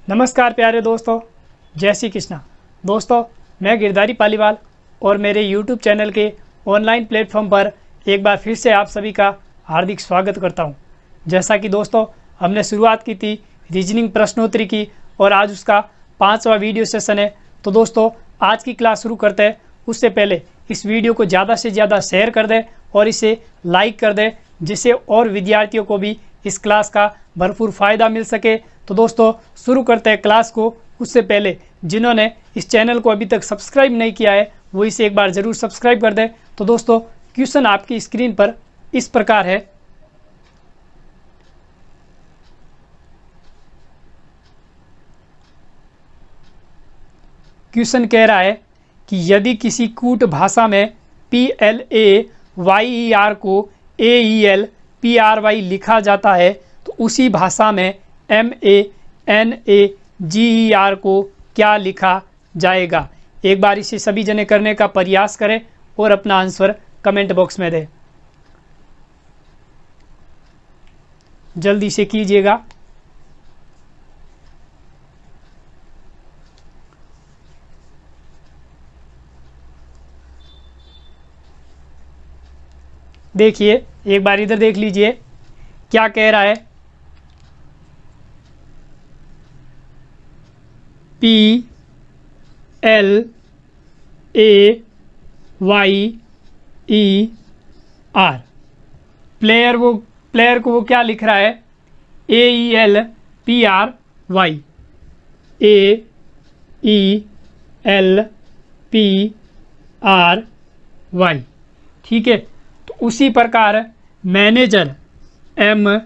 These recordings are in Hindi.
नमस्कार प्यारे दोस्तों, जय श्री कृष्णा। दोस्तों, मैं गिरधारी पालीवाल और मेरे YouTube चैनल के ऑनलाइन प्लेटफॉर्म पर एक बार फिर से आप सभी का हार्दिक स्वागत करता हूं। जैसा कि दोस्तों हमने शुरुआत की थी रीजनिंग प्रश्नोत्तरी की और आज उसका 5वां वीडियो सेशन है। तो दोस्तों आज की क्लास शुरू करते हैं उससे पहले इस वीडियो को ज़्यादा से ज़्यादा शेयर कर दें और इसे लाइक कर दें, जिससे और विद्यार्थियों को भी इस क्लास का भरपूर फ़ायदा मिल सके। तो दोस्तों शुरू करते हैं क्लास को। उससे पहले जिन्होंने इस चैनल को अभी तक सब्सक्राइब नहीं किया है वो इसे एक बार ज़रूर सब्सक्राइब कर दें। तो दोस्तों क्वेश्चन आपकी स्क्रीन पर इस प्रकार है। क्वेश्चन कह रहा है कि यदि किसी कूट भाषा में PLAYER को AELPRY लिखा जाता है तो उसी भाषा में MANAGER को क्या लिखा जाएगा। एक बार इसे सभी जने करने का प्रयास करें और अपना आंसर कमेंट बॉक्स में दें। जल्दी से कीजिएगा। देखिए एक बार इधर देख लीजिए क्या कह रहा है। PLAYER प्लेयर को वो क्या लिख रहा है, AELPRY AELPRY। ठीक है, तो उसी प्रकार मैनेजर MANAGER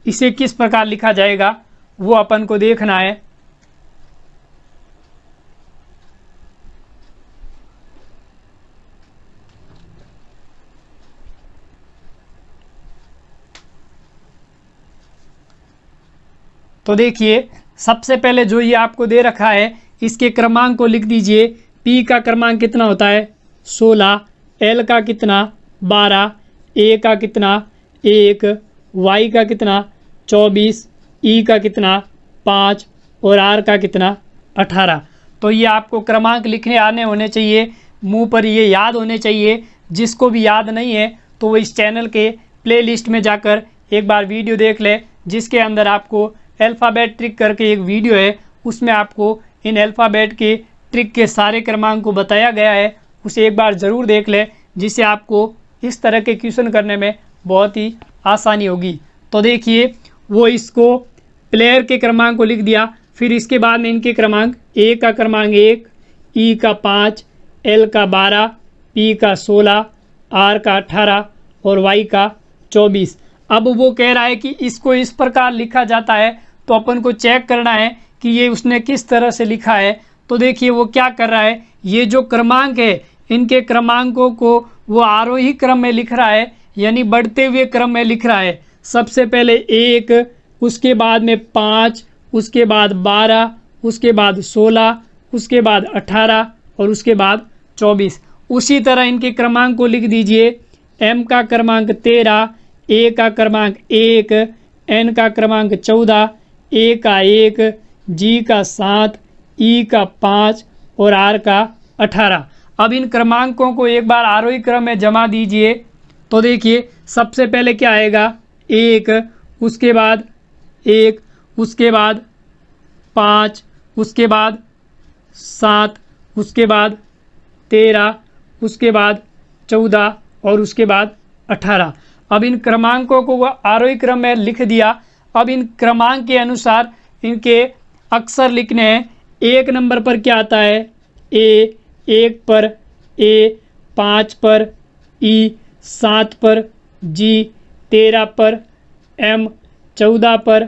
इसे किस प्रकार लिखा जाएगा वो अपन को देखना है। तो देखिए सबसे पहले जो ये आपको दे रखा है इसके क्रमांक को लिख दीजिए। P का क्रमांक कितना होता है 16, L का कितना 12, A का कितना 1, Y का कितना 24, E का कितना 5 और R का कितना 18। तो ये आपको क्रमांक लिखने आने होने चाहिए, मुंह पर ये याद होने चाहिए। जिसको भी याद नहीं है तो वो इस चैनल के प्लेलिस्ट में जाकर एक बार वीडियो देख ले, जिसके अंदर आपको अल्फ़ाबेट ट्रिक करके एक वीडियो है, उसमें आपको इन अल्फ़ाबेट के ट्रिक के सारे क्रमांक को बताया गया है। उसे एक बार ज़रूर देख लें, जिससे आपको इस तरह के क्वेश्चन करने में बहुत ही आसानी होगी। तो देखिए वो इसको प्लेयर के क्रमांक को लिख दिया, फिर इसके बाद में इनके क्रमांक A का क्रमांक 1, E का 5, L का 12, P का 16, R का 18 और Y का 24। अब वो कह रहा है कि इसको इस प्रकार लिखा जाता है, तो अपन को चेक करना है कि ये उसने किस तरह से लिखा है। तो देखिए वो क्या कर रहा है, ये जो क्रमांक है इनके क्रमांकों को वो आरोही क्रम में लिख रहा है, यानी बढ़ते हुए क्रम में लिख रहा है। सबसे पहले 1, उसके बाद में 5, उसके बाद 12, उसके बाद 16, उसके बाद 18 और उसके बाद 24। उसी तरह इनके क्रमांक को लिख दीजिए। M का क्रमांक 13, A का क्रमांक 1, N का क्रमांक 14, A का 1, G का 7, E का 5 और R का 18। अब इन क्रमांकों को एक बार आरोही क्रम में जमा दीजिए। तो देखिए सबसे पहले क्या आएगा 1, उसके बाद 1, उसके बाद 5, उसके बाद 7, उसके बाद 13, उसके बाद 14 और उसके बाद 18। अब इन क्रमांकों को वो आरोही क्रम में लिख दिया। अब इन क्रमांक के अनुसार इनके अक्षर लिखने हैं। 1 नंबर पर क्या आता है A, 1 पर A, 5 पर E, 7 पर G, 13 पर M, 14 पर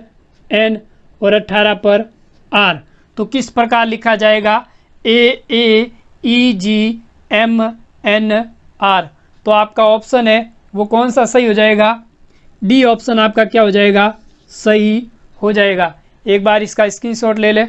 N और 18 पर R। तो किस प्रकार लिखा जाएगा AAEGMNR। तो आपका ऑप्शन है वो कौन सा सही हो जाएगा, डी ऑप्शन आपका क्या हो जाएगा, सही हो जाएगा। एक बार इसका स्क्रीनशॉट ले ले।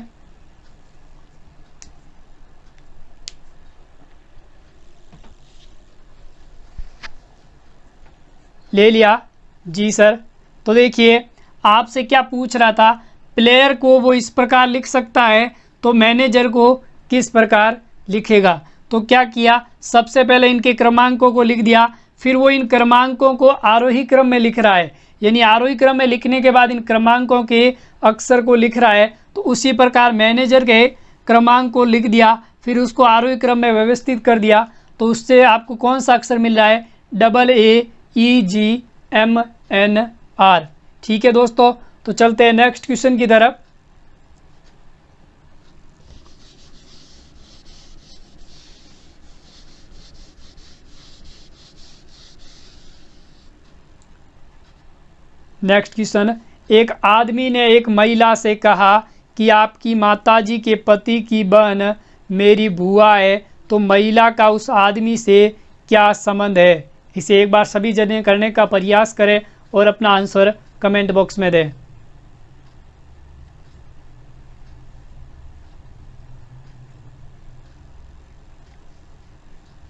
ले लिया जी सर। तो देखिए आपसे क्या पूछ रहा था, प्लेयर को वो इस प्रकार लिख सकता है तो मैनेजर को किस प्रकार लिखेगा। तो क्या किया, सबसे पहले इनके क्रमांकों को लिख दिया, फिर वो इन क्रमांकों को आरोही क्रम में लिख रहा है, यानी आरोही क्रम में लिखने के बाद इन क्रमांकों के अक्षर को लिख रहा है। तो उसी प्रकार मैनेजर के क्रमांक को लिख दिया, फिर उसको आरोही क्रम में व्यवस्थित कर दिया। तो उससे आपको कौन सा अक्षर मिल रहा है, AAEGMNR। ठीक है दोस्तों, तो चलते हैं नेक्स्ट क्वेश्चन की तरफ। नेक्स्ट क्वेश्चन, एक आदमी ने एक महिला से कहा कि आपकी माताजी के पति की बहन मेरी बुआ है, तो महिला का उस आदमी से क्या संबंध है। इसे एक बार सभी जने करने का प्रयास करें और अपना आंसर कमेंट बॉक्स में दें।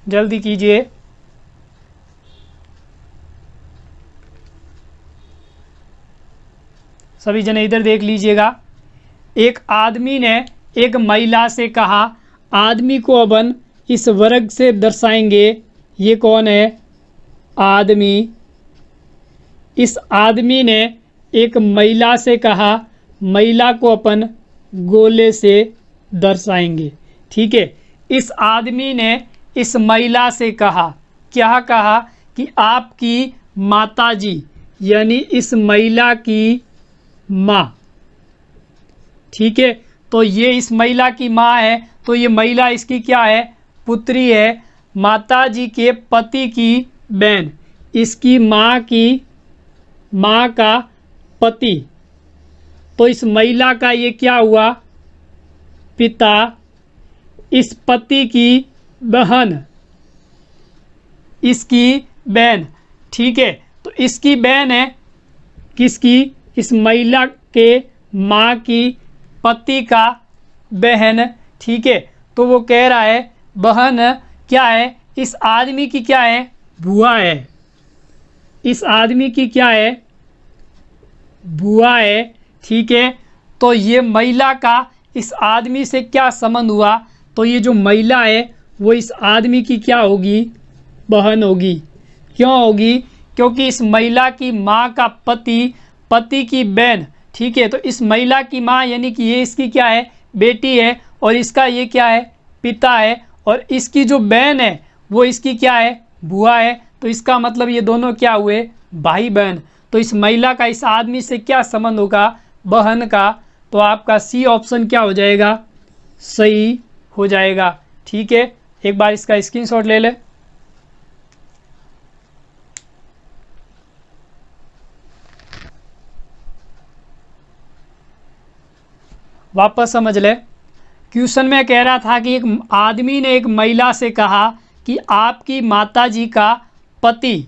जल्दी कीजिए। सभी जने इधर देख लीजिएगा। एक आदमी ने एक महिला से कहा, आदमी को अपन इस वर्ग से दर्शाएंगे। ये कौन है, आदमी। इस आदमी ने एक महिला से कहा, महिला को अपन गोले से दर्शाएंगे। ठीक है, इस आदमी ने इस महिला से कहा, क्या कहा कि आपकी माताजी, यानी इस महिला की माँ। ठीक है, तो ये इस महिला की माँ है, तो ये महिला इसकी क्या है, पुत्री है। माताजी के पति की बहन, इसकी माँ की माँ का पति, तो इस महिला का ये क्या हुआ, पिता। इस पति की बहन, इसकी बहन। ठीक है, तो इसकी बहन है किसकी, इस महिला के माँ की पति का बहन। ठीक है, तो वो कह रहा है बहन क्या है, इस आदमी की क्या है, बुआ है। इस आदमी की क्या है, बुआ है। ठीक है, तो ये महिला का इस आदमी से क्या संबंध हुआ, तो ये जो महिला है वो इस आदमी की क्या होगी, बहन होगी। क्यों होगी, क्योंकि इस महिला की माँ का पति, पति की बहन। ठीक है, तो इस महिला की माँ यानी कि ये इसकी क्या है, बेटी है, और इसका ये क्या है, पिता है, और इसकी जो बहन है वो इसकी क्या है, बुआ है। तो इसका मतलब ये दोनों क्या हुए, भाई बहन। तो इस महिला का इस आदमी से क्या संबंध होगा, बहन का। तो आपका सी ऑप्शन क्या हो जाएगा, सही हो जाएगा। ठीक है, एक बार इसका स्क्रीनशॉट ले ले। वापस समझ ले। क्वेश्चन में कह रहा था कि एक आदमी ने एक महिला से कहा कि आपकी माताजी का पति,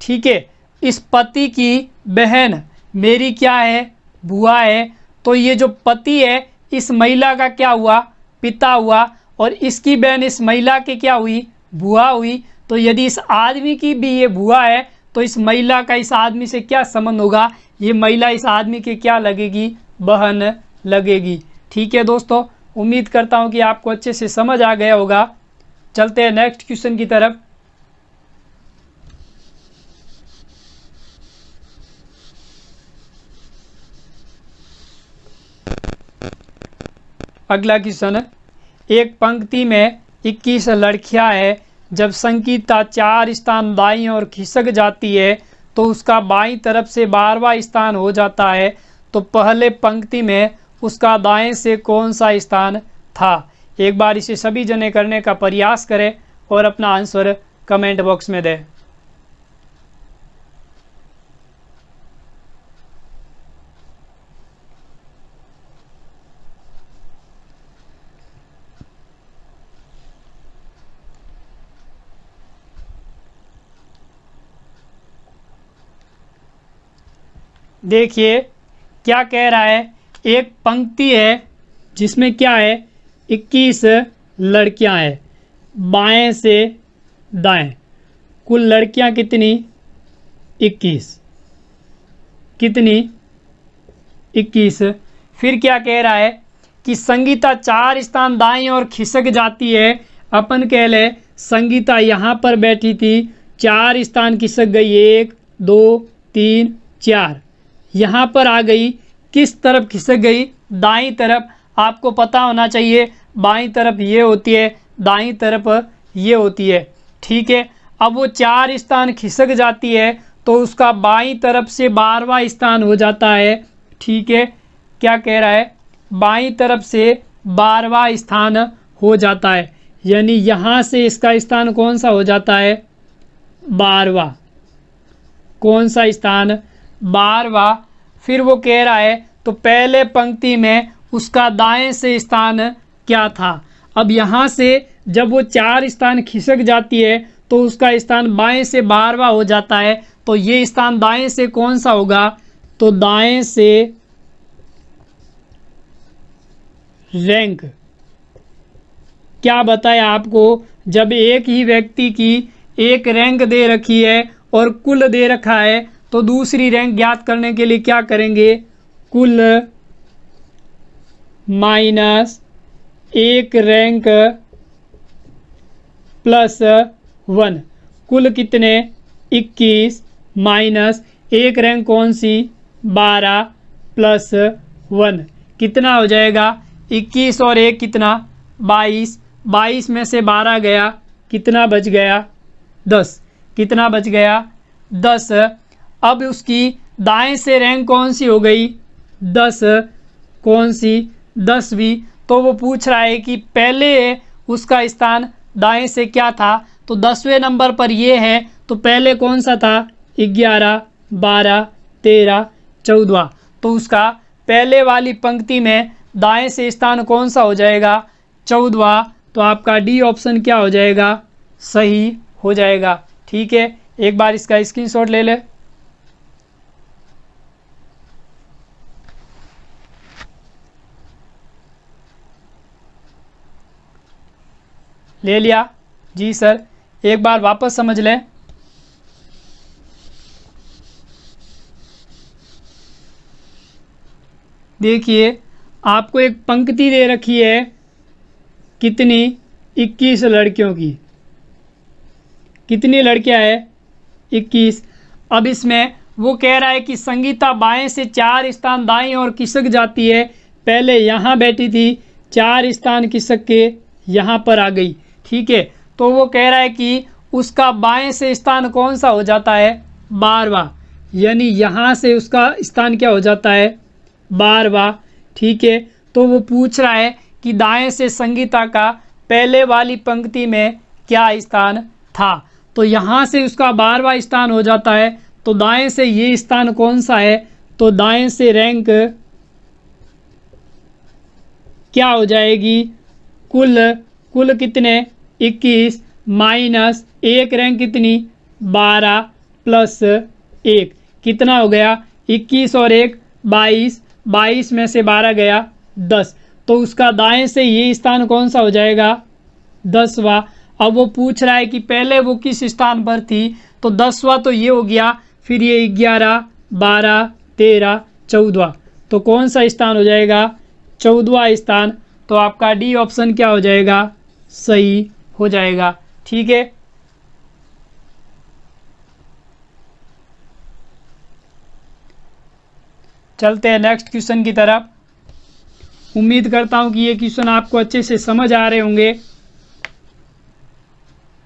ठीक है, इस पति की बहन मेरी क्या है, बुआ है। तो ये जो पति है इस महिला का क्या हुआ, पिता हुआ, और इसकी बहन इस महिला की क्या हुई, बुआ हुई। तो यदि इस आदमी की भी ये बुआ है तो इस महिला का इस आदमी से क्या संबंध होगा, ये महिला इस आदमी के क्या लगेगी, बहन लगेगी। ठीक है दोस्तों, उम्मीद करता हूँ कि आपको अच्छे से समझ आ गया होगा। चलते हैं नेक्स्ट क्वेश्चन की तरफ। अगला क्वेश्चन है, एक पंक्ति में 21 लड़कियां हैं। जब संगीता 4 स्थान दाईं ओर खिसक जाती है तो उसका बाईं तरफ से 12वां स्थान हो जाता है। तो पहले पंक्ति में उसका दाएं से कौन सा स्थान था। एक बार इसे सभी जने करने का प्रयास करें और अपना आंसर कमेंट बॉक्स में दें। देखिए क्या कह रहा है, एक पंक्ति है जिसमें क्या है, 21 लड़कियां हैं बाएं से दाएं। कुल लड़कियां कितनी, 21। कितनी? 21। फिर क्या कह रहा है कि संगीता 4 स्थान दाईं ओर खिसक जाती है। अपन कह ले संगीता यहाँ पर बैठी थी, 4 स्थान खिसक गई, 1 2 3 4, यहाँ पर आ गई। किस तरफ खिसक गई? दाईं तरफ। आपको पता होना चाहिए बाईं तरफ ये होती है, दाईं तरफ ये होती है। ठीक है, अब वो 4 स्थान खिसक जाती है तो उसका बाईं तरफ से 12वां स्थान हो जाता है। ठीक है, क्या कह रहा है? बाईं तरफ से 12वां स्थान हो जाता है, यानी यहाँ से इसका स्थान कौन सा हो जाता है? 12वां। कौन सा स्थान? 12वां। फिर वो कह रहा है तो पहले पंक्ति में उसका दाएं से स्थान क्या था? अब यहाँ से जब वो 4 स्थान खिसक जाती है तो उसका स्थान बाएं से 12वां हो जाता है, तो ये स्थान दाएं से कौन सा होगा? तो दाएं से रैंक। क्या बताया आपको? जब एक ही व्यक्ति की एक रैंक दे रखी है और कुल दे रखा है तो दूसरी रैंक ज्ञात करने के लिए क्या करेंगे? कुल माइनस एक रैंक प्लस 1। कुल कितने? 21 माइनस एक रैंक कौन सी? 12 प्लस 1 कितना हो जाएगा? 21 और 1 कितना? 22। 22 में से 12 गया, कितना बच गया? 10। कितना बच गया? 10। अब उसकी दाएं से रैंक कौन सी हो गई? 10। कौन सी? 10वीं। तो वो पूछ रहा है कि पहले उसका स्थान दाएं से क्या था? तो 10वें नंबर पर ये है, तो पहले कौन सा था? 11 12 13 14। तो उसका पहले वाली पंक्ति में दाएं से स्थान कौन सा हो जाएगा? 14वां। तो आपका डी ऑप्शन क्या हो जाएगा? सही हो जाएगा। ठीक है, एक बार इसका स्क्रीनशॉट ले ले। ले लिया? जी सर, एक बार वापस समझ लें। देखिए, आपको एक पंक्ति दे रखी है, कितनी? 21 लड़कियों की। कितनी लड़कियां है? 21। अब इसमें वो कह रहा है कि संगीता बाएं से 4 स्थान दाईं और खिसक जाती है। पहले यहाँ बैठी थी, 4 स्थान खिसक के यहाँ पर आ गई। ठीक है, तो वो कह रहा है कि उसका बाएं से स्थान कौन सा हो जाता है? 12वां, यानी यहाँ से उसका स्थान क्या हो जाता है? 12वां। ठीक है, तो वो पूछ रहा है कि दाएं से संगीता का पहले वाली पंक्ति में क्या स्थान था? तो यहाँ से उसका 12वां स्थान हो जाता है, तो दाएं से ये स्थान कौन सा है? तो दाएं से रैंक क्या हो जाएगी? कुल कितने? 21 माइनस एक रैंक कितनी? 12 प्लस 1 कितना हो गया? 21 और 1 22। 22 में से 12 गया, 10। तो उसका दाएं से ये स्थान कौन सा हो जाएगा? 10वां। अब वो पूछ रहा है कि पहले वो किस स्थान पर थी? तो 10वां तो ये हो गया, फिर ये 11 12 13 14। तो कौन सा स्थान हो जाएगा? 14वां स्थान। तो आपका डी ऑप्शन क्या हो जाएगा? सही हो जाएगा। ठीक है, चलते हैं नेक्स्ट क्वेश्चन की तरफ। उम्मीद करता हूं कि ये क्वेश्चन आपको अच्छे से समझ आ रहे होंगे।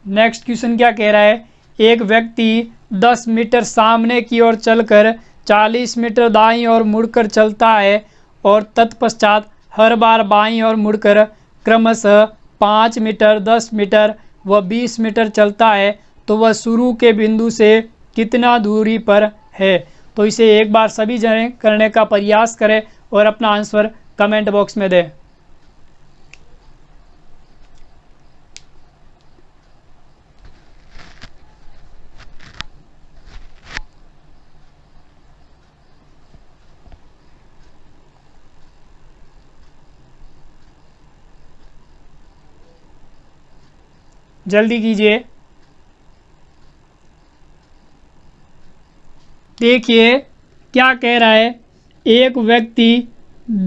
नेक्स्ट क्वेश्चन क्या कह रहा है? एक व्यक्ति 10 मीटर सामने की ओर चलकर 40 मीटर दाईं ओर मुड़कर चलता है और तत्पश्चात हर बार बाईं ओर मुड़कर क्रमशः 5 मीटर 10 मीटर व 20 मीटर चलता है, तो वह शुरू के बिंदु से कितना दूरी पर है? तो इसे एक बार सभी जने करने का प्रयास करें और अपना आंसर कमेंट बॉक्स में दें। जल्दी कीजिए। देखिए क्या कह रहा है, एक व्यक्ति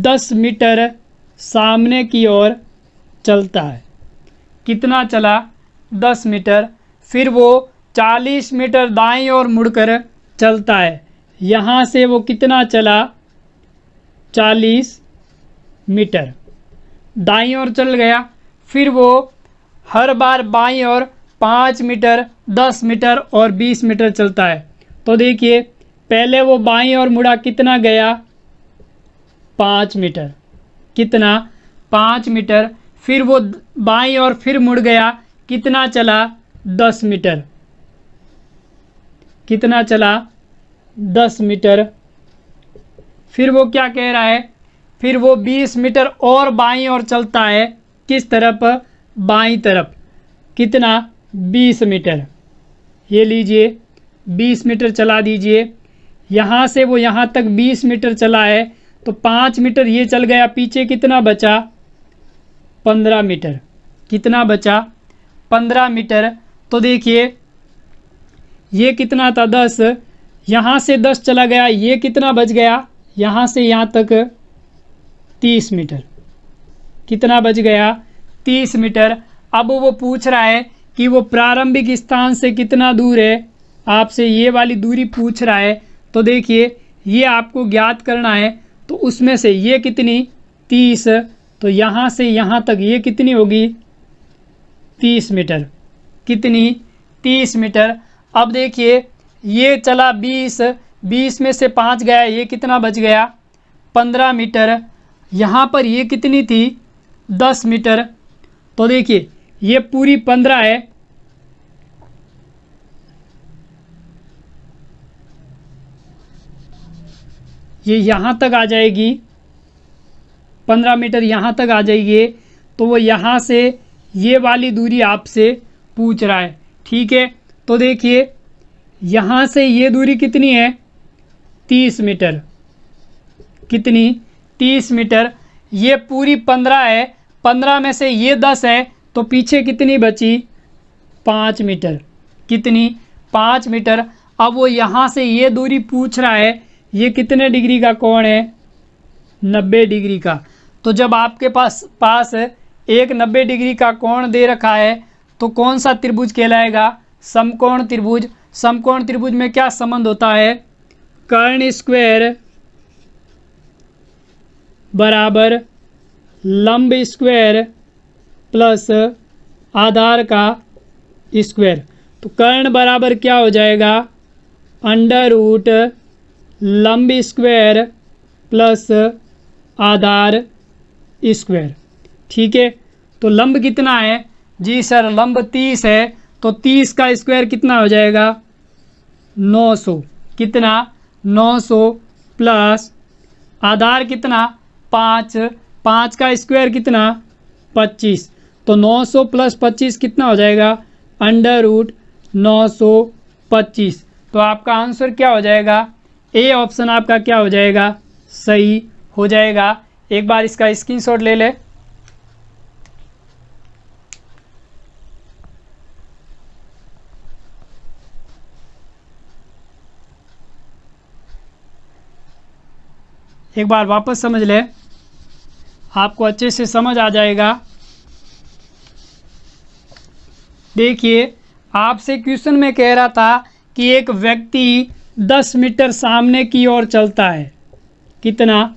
10 मीटर सामने की ओर चलता है। कितना चला? 10 मीटर। फिर वो 40 मीटर दाईं ओर मुड़कर चलता है। यहाँ से वो कितना चला? 40 मीटर दाईं ओर चल गया। फिर वो हर बार बाईं ओर 5 मीटर, 10 मीटर और 20 मीटर चलता है। तो देखिए पहले वो बाईं ओर मुड़ा, कितना गया? 5 मीटर। कितना? 5 मीटर। फिर वो बाईं ओर फिर मुड़ गया, कितना चला? 10 मीटर। कितना चला? 10 मीटर। फिर वो क्या कह रहा है, फिर वो 20 मीटर और बाईं ओर चलता है। किस तरफ? बाईं तरफ। कितना? 20 मीटर। ये लीजिए 20 मीटर चला दीजिए। यहाँ से वो यहाँ तक 20 मीटर चला है, तो 5 मीटर ये चल गया, पीछे कितना बचा? 15 मीटर। कितना बचा? 15 मीटर। तो देखिए ये कितना था? 10। यहाँ से 10 चला गया, ये कितना बच गया? यहाँ से यहाँ तक 30 मीटर। कितना बच गया? 30 मीटर। अब वो पूछ रहा है कि वो प्रारंभिक स्थान से कितना दूर है, आपसे ये वाली दूरी पूछ रहा है। तो देखिए ये आपको ज्ञात करना है, तो उसमें से ये कितनी? 30। तो यहाँ से यहाँ तक ये कितनी होगी? 30 मीटर। कितनी? 30 मीटर। अब देखिए ये चला 20, 20 में से 5 गया, ये कितना बच गया? 15 मीटर। यहाँ पर ये कितनी थी? 10 मीटर। तो देखिए ये पूरी 15 है, ये यहाँ तक आ जाएगी, 15 मीटर यहाँ तक आ जाएगी। तो वो यहाँ से ये वाली दूरी आपसे पूछ रहा है, ठीक है। तो देखिए यहाँ से ये दूरी कितनी है? 30 मीटर। कितनी? 30 मीटर। ये पूरी 15 है, 15 में से ये 10 है, तो पीछे कितनी बची? 5 मीटर। कितनी? 5 मीटर। अब वो यहाँ से ये दूरी पूछ रहा है, ये कितने डिग्री का कोण है? 90 डिग्री का। तो जब आपके पास एक 90 डिग्री का कोण दे रखा है, तो कौन सा त्रिभुज कहलाएगा? समकोण त्रिभुज। समकोण त्रिभुज में क्या संबंध होता है? कर्ण स्क्वायर बराबर लंब स्क्वायर प्लस आधार का स्क्वायर। तो कर्ण बराबर क्या हो जाएगा? अंडर रूट लंब स्क्वायर प्लस आधार स्क्वायर, ठीक है। तो लंब कितना है? जी सर लंब 30 है, तो 30 का स्क्वायर कितना हो जाएगा? 900। कितना? 900 प्लस आधार कितना? 5, 5 का स्क्वायर कितना? 25। तो 900 प्लस 25 कितना हो जाएगा? Under root 925। तो आपका आंसर क्या हो जाएगा? ए ऑप्शन आपका क्या हो जाएगा? सही हो जाएगा। एक बार इसका स्क्रीनशॉट ले ले। एक बार वापस समझ ले, आपको अच्छे से समझ आ जाएगा। देखिए आपसे क्वेश्चन में कह रहा था कि एक व्यक्ति 10 मीटर सामने की ओर चलता है। कितना?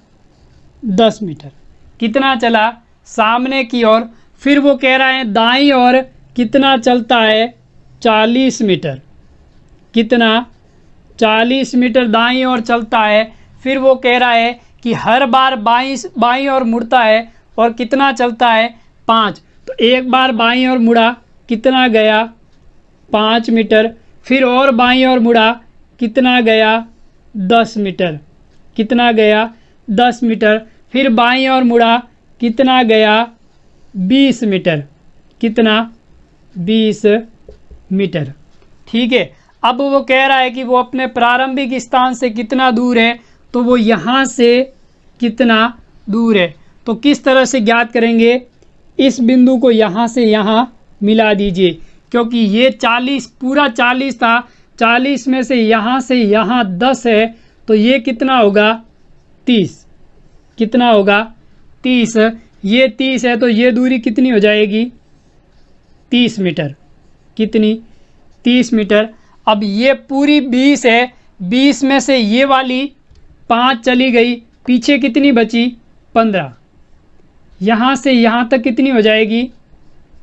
10 मीटर। कितना चला? सामने की ओर। फिर वो कह रहा है दाईं ओर कितना चलता है? 40 मीटर। कितना? 40 मीटर दाईं ओर चलता है। फिर वो कह रहा है कि हर बार बाईं ओर मुड़ता है और कितना चलता है? 5। तो एक बार बाईं ओर मुड़ा, कितना गया? 5 मीटर। फिर और बाईं ओर मुड़ा, कितना गया? 10 मीटर। कितना गया? 10 मीटर। फिर बाईं ओर मुड़ा, कितना गया? 20 मीटर। कितना? 20 मीटर, ठीक है। अब वो कह रहा है कि वो अपने प्रारंभिक स्थान से कितना दूर है, तो वो यहाँ से कितना दूर है। तो किस तरह से ज्ञात करेंगे? इस बिंदु को यहाँ से यहाँ मिला दीजिए, क्योंकि ये 40 पूरा 40 था, 40 में से यहाँ 10 है तो ये कितना होगा 30। कितना होगा 30। ये 30 है तो ये दूरी कितनी हो जाएगी 30 मीटर। कितनी 30 मीटर। अब ये पूरी 20 है, 20 में से ये वाली 5 चली गई, पीछे कितनी बची 15। यहाँ से यहाँ तक कितनी हो जाएगी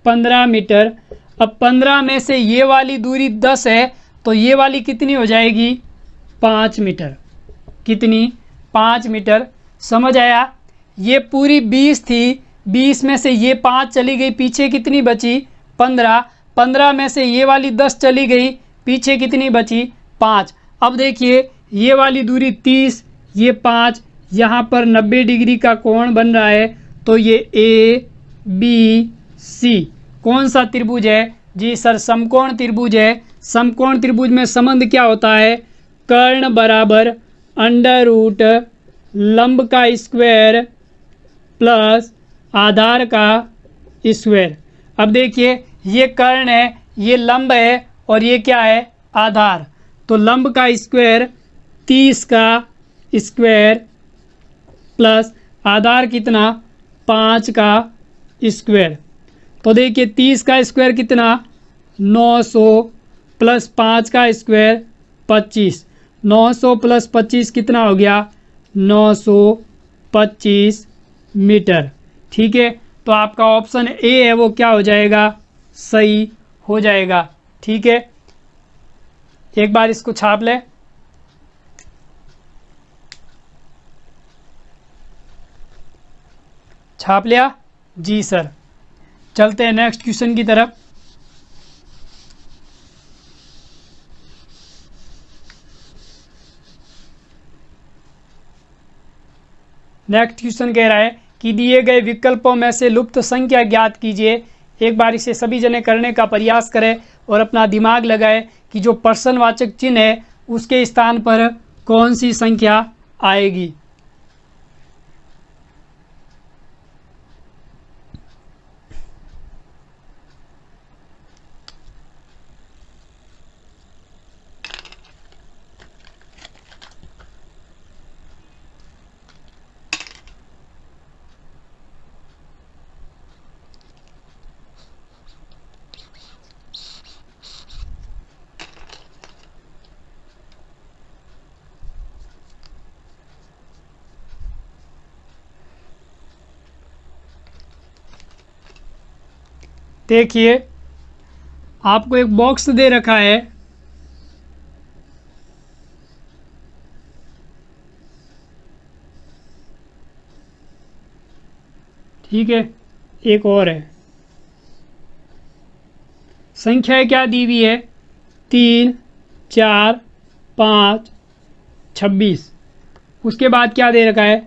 15 मीटर। अब 15 में से ये वाली दूरी 10 है तो ये वाली कितनी हो जाएगी 5 मीटर। कितनी 5 मीटर। समझ आया। ये पूरी 20 थी, 20 में से ये 5 चली गई, पीछे कितनी बची 15। 15 में से ये वाली 10 चली गई, पीछे कितनी बची 5। अब देखिए ये वाली दूरी 30, ये 5, यहाँ पर 90 डिग्री का कोण बन रहा है तो ये ए बी सी कौन सा त्रिभुज है जी सर समकोण त्रिभुज है। समकोण त्रिभुज में संबंध क्या होता है कर्ण बराबर अंडर रूट लंब का स्क्वायर प्लस आधार का स्क्वायर। अब देखिए ये कर्ण है, ये लंब है और ये क्या है आधार। तो लंब का स्क्वायर 30 का स्क्वायर प्लस आधार कितना 5 का स्क्वायर। तो देखिए 30 का स्क्वायर कितना 900 प्लस 5 का स्क्वायर 25। 900 प्लस 25 कितना हो गया 925 मीटर। ठीक है, तो आपका ऑप्शन ए है वो क्या हो जाएगा सही हो जाएगा। ठीक है, एक बार इसको छाप ले। छाप लिया जी सर। चलते हैं नेक्स्ट क्वेश्चन की तरफ। नेक्स्ट क्वेश्चन कह रहा है कि दिए गए विकल्पों में से लुप्त संख्या ज्ञात कीजिए। एक बार इसे सभी जने करने का प्रयास करें और अपना दिमाग लगाए कि जो प्रश्नवाचक चिन्ह है उसके स्थान पर कौन सी संख्या आएगी। देखिए आपको एक बॉक्स दे रखा है, ठीक है, एक और है। संख्याएं क्या दी हुई है 3, 4, 5, 26। उसके बाद क्या दे रखा है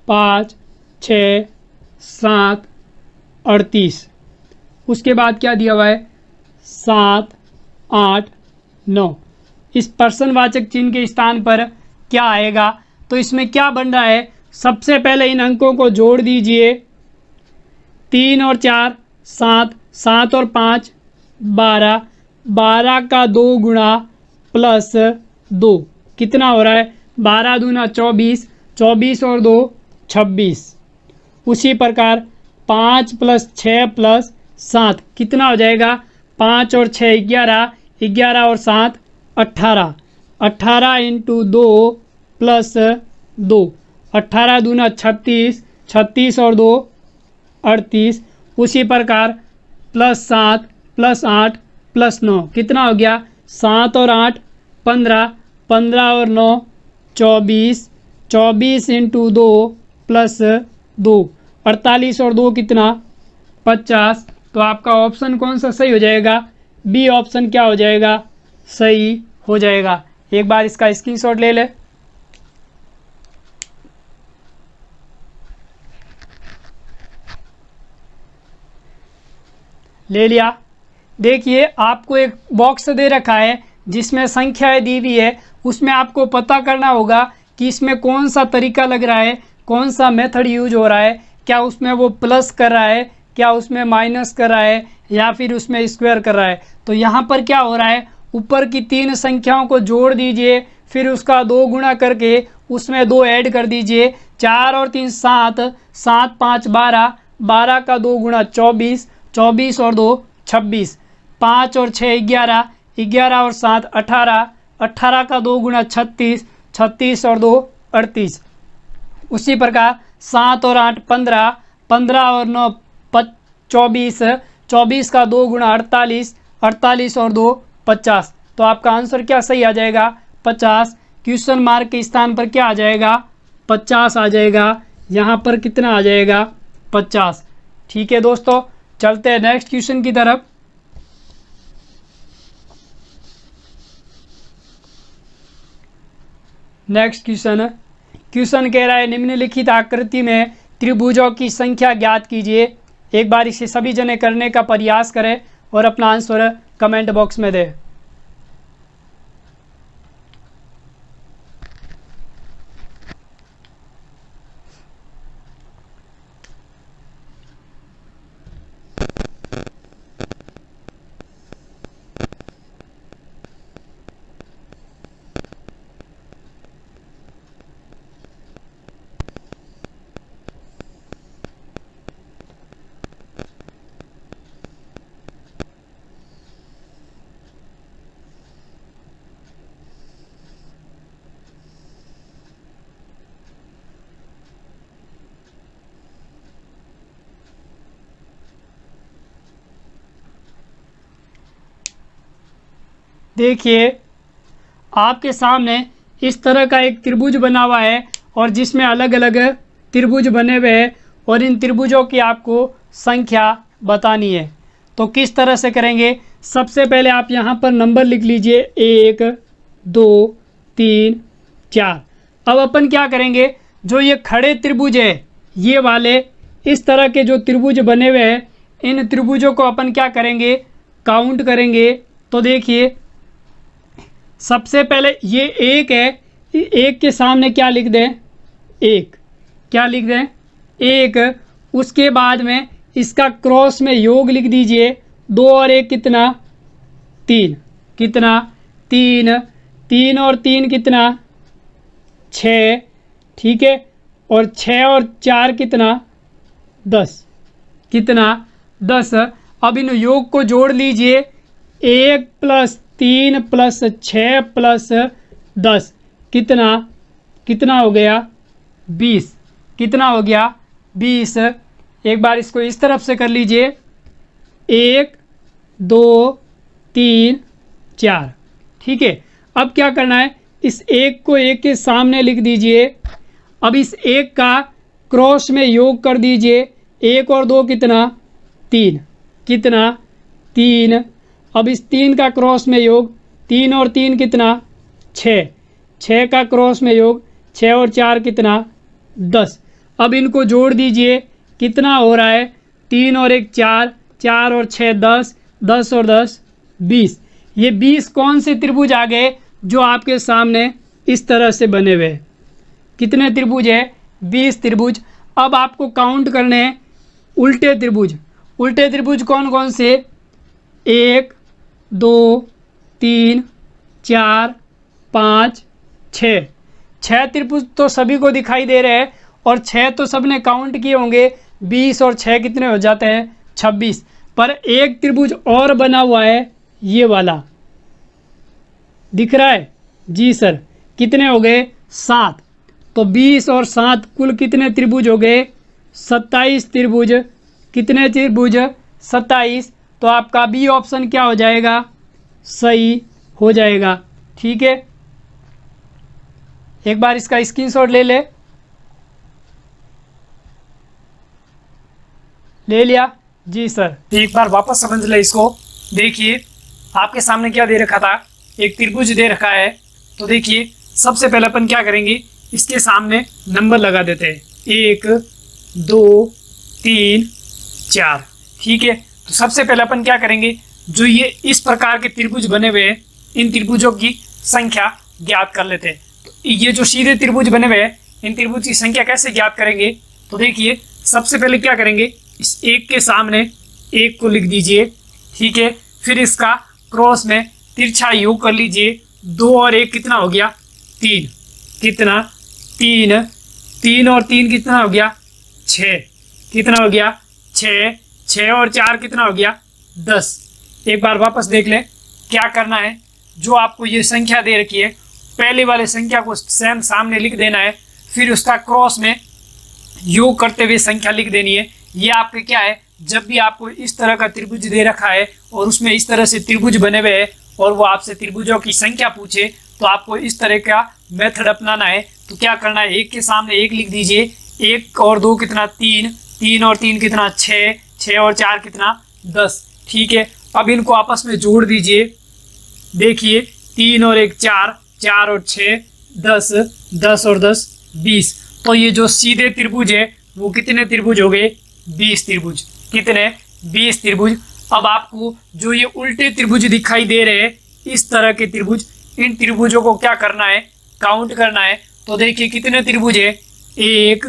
5, 6, 7, 38। उसके बाद क्या दिया हुआ है 7, 8, 9। इस प्रश्नवाचक चिन्ह के स्थान पर क्या आएगा। तो इसमें क्या बन रहा है सबसे पहले इन अंकों को जोड़ दीजिए। 3 और 4 7, 7 और 5 12, 12 का 2 गुणा प्लस 2 कितना हो रहा है 12 दूना 24, 24 और 2 26। उसी प्रकार 5 प्लस 6 प्लस 7 कितना हो जाएगा 5 और 6 11, 11 और 7 18, 18 इंटू 2 प्लस 2, 18 दूना 36, 36 और 2 38। उसी प्रकार प्लस 7 प्लस 8 प्लस 9 कितना हो गया 7 और 8 15, 15 और 9 24, 24 इंटू 2 प्लस 2 48 और 2 कितना 50। तो आपका ऑप्शन कौन सा सही हो जाएगा बी ऑप्शन क्या हो जाएगा सही हो जाएगा। एक बार इसका स्क्रीनशॉट ले ले। ले लिया। देखिए आपको एक बॉक्स दे रखा है जिसमें संख्याएं दी हुई है, उसमें आपको पता करना होगा कि इसमें कौन सा तरीका लग रहा है, कौन सा मेथड यूज हो रहा है। क्या उसमें वो प्लस कर रहा है, क्या उसमें माइनस कर रहा है, या फिर उसमें स्क्वायर कर रहा है। तो यहाँ पर क्या हो रहा है ऊपर की 3 संख्याओं को जोड़ दीजिए, फिर उसका 2 गुणा करके उसमें 2 ऐड कर दीजिए। 4 और 3 7, 7 5 12, 12 का 2 गुणा 24, 24 और 2 26, 5 और 6 11, 11 और 7 18, 18 का 2 गुणा 36, 36 और 2 38। उसी प्रकार 7 और 8 15, 15 और 9 24, 24 का 2 गुणा 48, 48 और 2 50। तो आपका आंसर क्या सही आ जाएगा? 50। क्वेश्चन मार्क के स्थान पर क्या आ जाएगा? 50 आ जाएगा। यहाँ पर कितना आ जाएगा? 50। ठीक है दोस्तों, चलते हैं नेक्स्ट क्वेश्चन की तरफ। नेक्स्ट क्वेश्चन कह रहा है निम्नलिखित आकृति में त्रिभुजों की संख्या ज्ञात कीजिए। एक बार इसे सभी जने करने का प्रयास करें और अपना आंसर कमेंट बॉक्स में दें। देखिए आपके सामने इस तरह का एक त्रिभुज बना हुआ है और जिसमें अलग अलग त्रिभुज बने हुए हैं और इन त्रिभुजों की आपको संख्या बतानी है। तो किस तरह से करेंगे? सबसे पहले आप यहाँ पर नंबर लिख लीजिए 1 2 3 4। अब अपन क्या करेंगे, जो ये खड़े त्रिभुज है ये वाले इस तरह के जो त्रिभुज बने हुए हैं इन त्रिभुजों को अपन क्या करेंगे? काउंट करेंगे। तो देखिए सबसे पहले ये 1 है, 1 के सामने क्या लिख दें? 1। क्या लिख दें? 1। उसके बाद में इसका क्रॉस में योग लिख दीजिए। 2 और 1 कितना? 3। कितना? 3। 3 और 3 कितना? 6। ठीक है, और 6 और 4 कितना? 10। कितना? 10। अब इन योग को जोड़ लीजिए। 1 + 3 + 6 + 10 कितना? कितना हो गया? 20। कितना हो गया? 20। एक बार इसको इस तरफ से कर लीजिए। 1 2 3 4। ठीक है, अब क्या करना है? इस 1 को 1 के सामने लिख दीजिए। अब इस 1 का क्रॉस में योग कर दीजिए। 1 और 2 कितना? 3। कितना? 3। अब इस 3 का क्रॉस में योग। 3 और 3 कितना? 6। 6 का क्रॉस में योग। 6 और 4 कितना? 10। अब इनको जोड़ दीजिए। कितना हो रहा है? 3 और 1 4, 4 और 6 10, 10 और 10 20। ये 20 कौन से त्रिभुज आ गए? जो आपके सामने इस तरह से बने हुए। कितने त्रिभुज है? 20 त्रिभुज। अब आपको काउंट करने हैं उल्टे त्रिभुज। उल्टे त्रिभुज कौन कौन से? 1 2 3 4 5 6। 6 त्रिभुज तो सभी को दिखाई दे रहे हैं और 6 तो सबने काउंट किए होंगे। 20 और 6 कितने हो जाते हैं? 26। पर एक त्रिभुज और बना हुआ है, ये वाला दिख रहा है? जी सर। कितने हो गए? 7। तो 20 और 7 कुल कितने त्रिभुज हो गए? 27 त्रिभुज। कितने त्रिभुज? 27। तो आपका बी ऑप्शन क्या हो जाएगा? सही हो जाएगा। ठीक है, एक बार इसका स्क्रीनशॉट ले लिया? जी सर। एक बार वापस समझ ले इसको। देखिए आपके सामने क्या दे रखा था? एक त्रिभुज दे रखा है। तो देखिए सबसे पहले अपन क्या करेंगे, इसके सामने नंबर लगा देते हैं। 1 2 3 4। ठीक है, तो सबसे पहले अपन क्या करेंगे, जो ये इस प्रकार के त्रिभुज बने हुए हैं इन त्रिभुजों की संख्या ज्ञात कर लेते हैं। तो ये जो सीधे त्रिभुज बने हुए हैं इन त्रिभुज की संख्या कैसे ज्ञात करेंगे? तो देखिए सबसे पहले क्या करेंगे, इस 1 के सामने 1 को लिख दीजिए। ठीक है, फिर इसका क्रॉस में तिरछा योग कर लीजिए, 2 और 1 कितना हो गया 3, कितना 3, 3 और 3 कितना हो गया 6, कितना हो गया 6, 6 और 4 कितना हो गया 10। एक बार वापस देख लें क्या करना है। जो आपको ये संख्या दे रखी है, पहले वाले संख्या को सेम सामने लिख देना है, फिर उसका क्रॉस में योग करते हुए संख्या लिख देनी है। ये आपके क्या है, जब भी आपको इस तरह का त्रिभुज दे रखा है और उसमें इस तरह से त्रिभुज बने हुए हैं और वो आपसे त्रिभुजों की संख्या पूछे, तो आपको इस तरह का मेथड अपनाना है। तो क्या करना है, 1 के सामने 1 लिख दीजिए, 1 और 2 कितना 3, 3 और 3 कितना 6, 6 और 4 कितना 10। ठीक है, अब इनको आपस में जोड़ दीजिए। देखिए 3 और 1 4, 4 और 6 10, 10 और 10 20। तो ये जो सीधे त्रिभुज है वो कितने त्रिभुज हो गए 20 त्रिभुज, कितने 20 त्रिभुज। अब आपको जो ये उल्टे त्रिभुज दिखाई दे रहे हैं, इस तरह के त्रिभुज, इन त्रिभुजों को क्या करना है, काउंट करना है। तो देखिए कितने त्रिभुज है, 1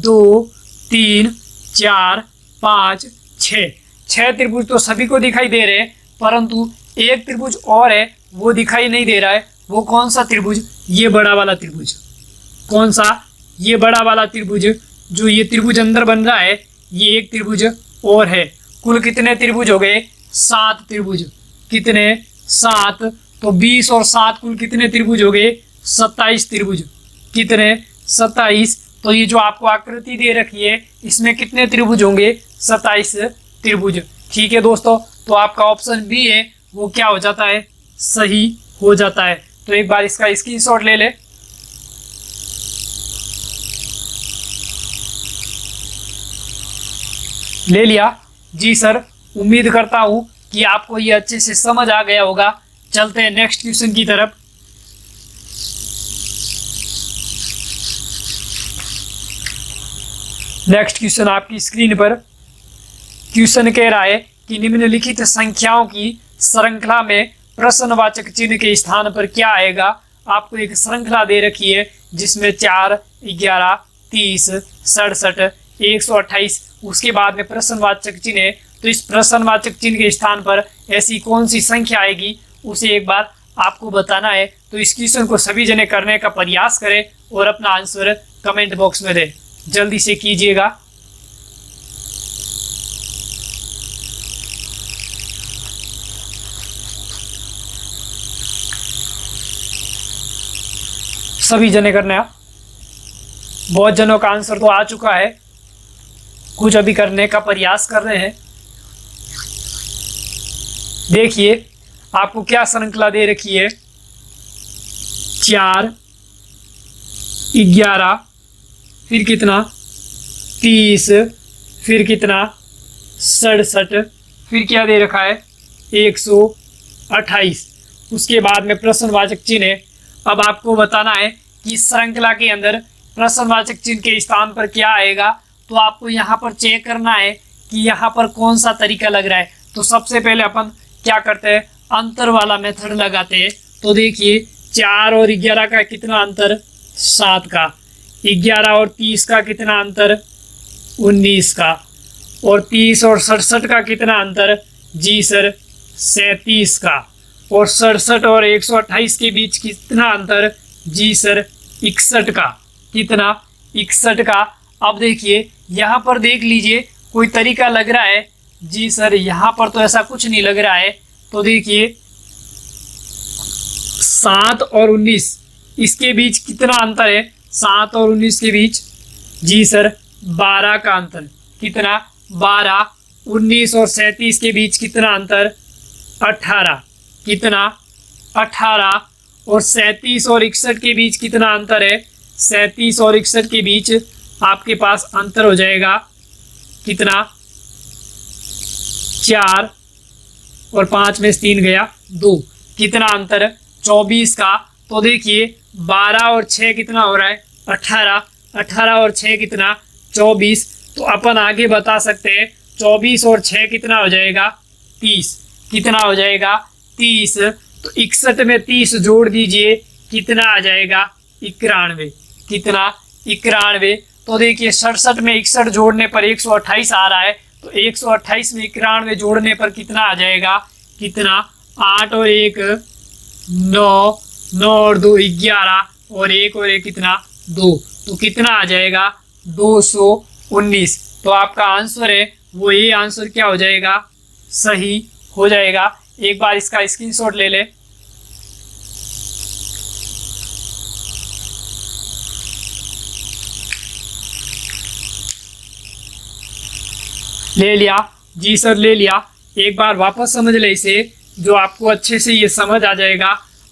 2 3 4 5 6 त्रिभुज तो सभी को दिखाई दे रहे हैं, परंतु एक त्रिभुज और है वो दिखाई नहीं दे रहा है। वो कौन सा त्रिभुज, ये बड़ा वाला त्रिभुज। कौन सा, ये बड़ा वाला त्रिभुज। जो ये त्रिभुज अंदर बन रहा है, ये एक त्रिभुज और है। कुल कितने त्रिभुज हो गए 7 त्रिभुज, कितने 7। तो 20 और 7 कुल कितने त्रिभुज हो गए 27 त्रिभुज, कितने 27। तो ये जो आपको आकृति दे रखी है इसमें कितने त्रिभुज होंगे 27 त्रिभुज। ठीक है दोस्तों, तो आपका ऑप्शन बी है वो क्या हो जाता है, सही हो जाता है। तो एक बार इसका स्क्रीनशॉट ले ले। ले लिया जी सर, उम्मीद करता हूं कि आपको ये अच्छे से समझ आ गया होगा। चलते हैं नेक्स्ट क्वेश्चन की तरफ। नेक्स्ट क्वेश्चन आपकी स्क्रीन पर। क्वेश्चन कह रहा है कि निम्नलिखित संख्याओं की श्रृंखला में प्रश्नवाचक चिन्ह के स्थान पर क्या आएगा। आपको एक श्रृंखला दे रखी है जिसमें 4 11 30 67 128, उसके बाद में प्रश्नवाचक चिन्ह है। तो इस प्रश्नवाचक चिन्ह के स्थान पर ऐसी कौन सी संख्या आएगी उसे एक बार आपको बताना है। तो इस क्वेश्चन को सभी जने करने का प्रयास करें और अपना आंसर कमेंट बॉक्स में दें, जल्दी से कीजिएगा। सभी जने करना है। बहुत जनों का आंसर तो आ चुका है, कुछ अभी करने का प्रयास कर रहे हैं। देखिए आपको क्या श्रृंखला दे रखी है, 4 11 फिर कितना 30 फिर कितना 67 फिर क्या दे रखा है 128, उसके बाद में प्रश्नवाचक चिन्ह है। अब आपको बताना है कि श्रृंखला के अंदर प्रश्नवाचक चिन्ह के स्थान पर क्या आएगा। तो आपको यहाँ पर चेक करना है कि यहाँ पर कौन सा तरीका लग रहा है। तो सबसे पहले अपन क्या करते हैं, अंतर वाला मेथड लगाते हैं। तो देखिए 4 और 11 का कितना अंतर 7 का, 11 और 30 का कितना अंतर 19 का, और 30 और 67 का कितना अंतर जी सर 37 का, और 67 और 128 के बीच कितना अंतर जी सर 61 का, कितना 61 का। अब देखिए यहाँ पर देख लीजिए कोई तरीका लग रहा है जी सर, यहाँ पर तो ऐसा कुछ नहीं लग रहा है। तो देखिए 7 और 19 इसके बीच कितना अंतर है, 7 और 19 के बीच जी सर 12 का अंतर, कितना 12। 19 और 37 के बीच कितना अंतर 18, कितना 18। और 37 और 61 के बीच कितना अंतर है, 37 और 61 के बीच आपके पास अंतर हो जाएगा कितना 4, और 5 में से 3 गया 2, कितना अंतर 24 का। तो देखिए 12 और 6 कितना हो रहा है 18, 18 और 6 कितना 24। तो अपन आगे बता सकते हैं 24 और 6 कितना हो जाएगा 30, कितना हो जाएगा 30। तो 61 में 30 जोड़ दीजिए कितना आ जाएगा 91, कितना 91। तो देखिए 67 में 61 जोड़ने पर 128 आ रहा है। तो 128 में 91 जोड़ने पर कितना आ जाएगा, कितना 8 और 1 9, 9 और 2 11, और 1 और 1 कितना 2, तो कितना आ जाएगा 219। तो आपका आंसर है वो ये आंसर क्या हो जाएगा, सही हो जाएगा। एक बार इसका स्क्रीनशॉट ले ले लिया जी सर, ले लिया। एक बार वापस समझ ले इसे, जो आपको अच्छे से ये समझ आ जाएगा।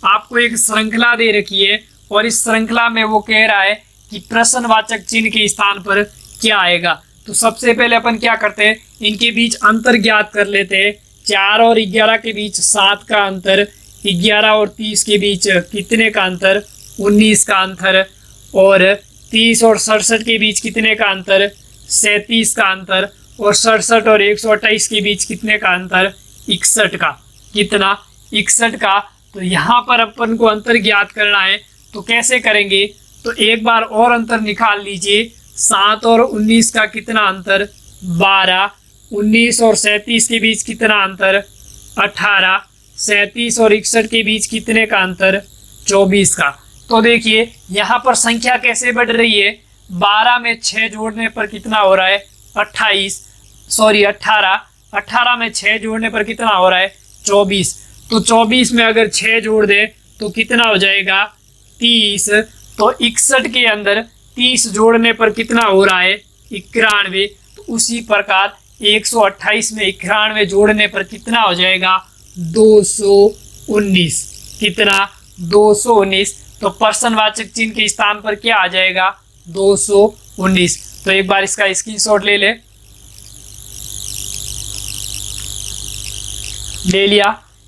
आपको एक श्रृंखला दे रखी है और इस श्रृंखला में वो कह रहा है कि प्रश्नवाचक चिन्ह के स्थान पर क्या आएगा। तो सबसे पहले अपन क्या करते हैं, इनके बीच अंतर ज्ञात कर लेते हैं। 4 और 11 के बीच 7 का अंतर, 11 और 30 के बीच कितने का अंतर, 19 का अंतर, और 30 और 67 के बीच कितने का अंतर, 37 का अंतर, और 67 और 128 के बीच कितने का अंतर, 61 का, कितना 61 का। तो यहाँ पर अपन को अंतर ज्ञात करना है, तो कैसे करेंगे, तो एक बार और अंतर निकाल लीजिए। 7 और 19 का कितना अंतर, 12, 19 और 37 के बीच कितना अंतर, 18, 37 और 61 के बीच कितने का अंतर, 24 का। तो देखिए यहाँ पर संख्या कैसे बढ़ रही है, 12 में 6 जोड़ने पर कितना हो रहा है, 18, 18 में 6 जोड़ने पर कितना हो रहा है, 24। तो 24 में अगर 6 जोड़ दे तो कितना हो जाएगा, 30। तो 61 के अंदर 30 जोड़ने पर कितना हो रहा है, 91। तो उसी प्रकार 128 में 91 जोड़ने पर कितना हो जाएगा, 219। कितना, 219। तो प्रश्नवाचक चिन्ह के स्थान पर क्या आ जाएगा, 219। तो एक बार इसका स्क्रीनशॉट ले लिया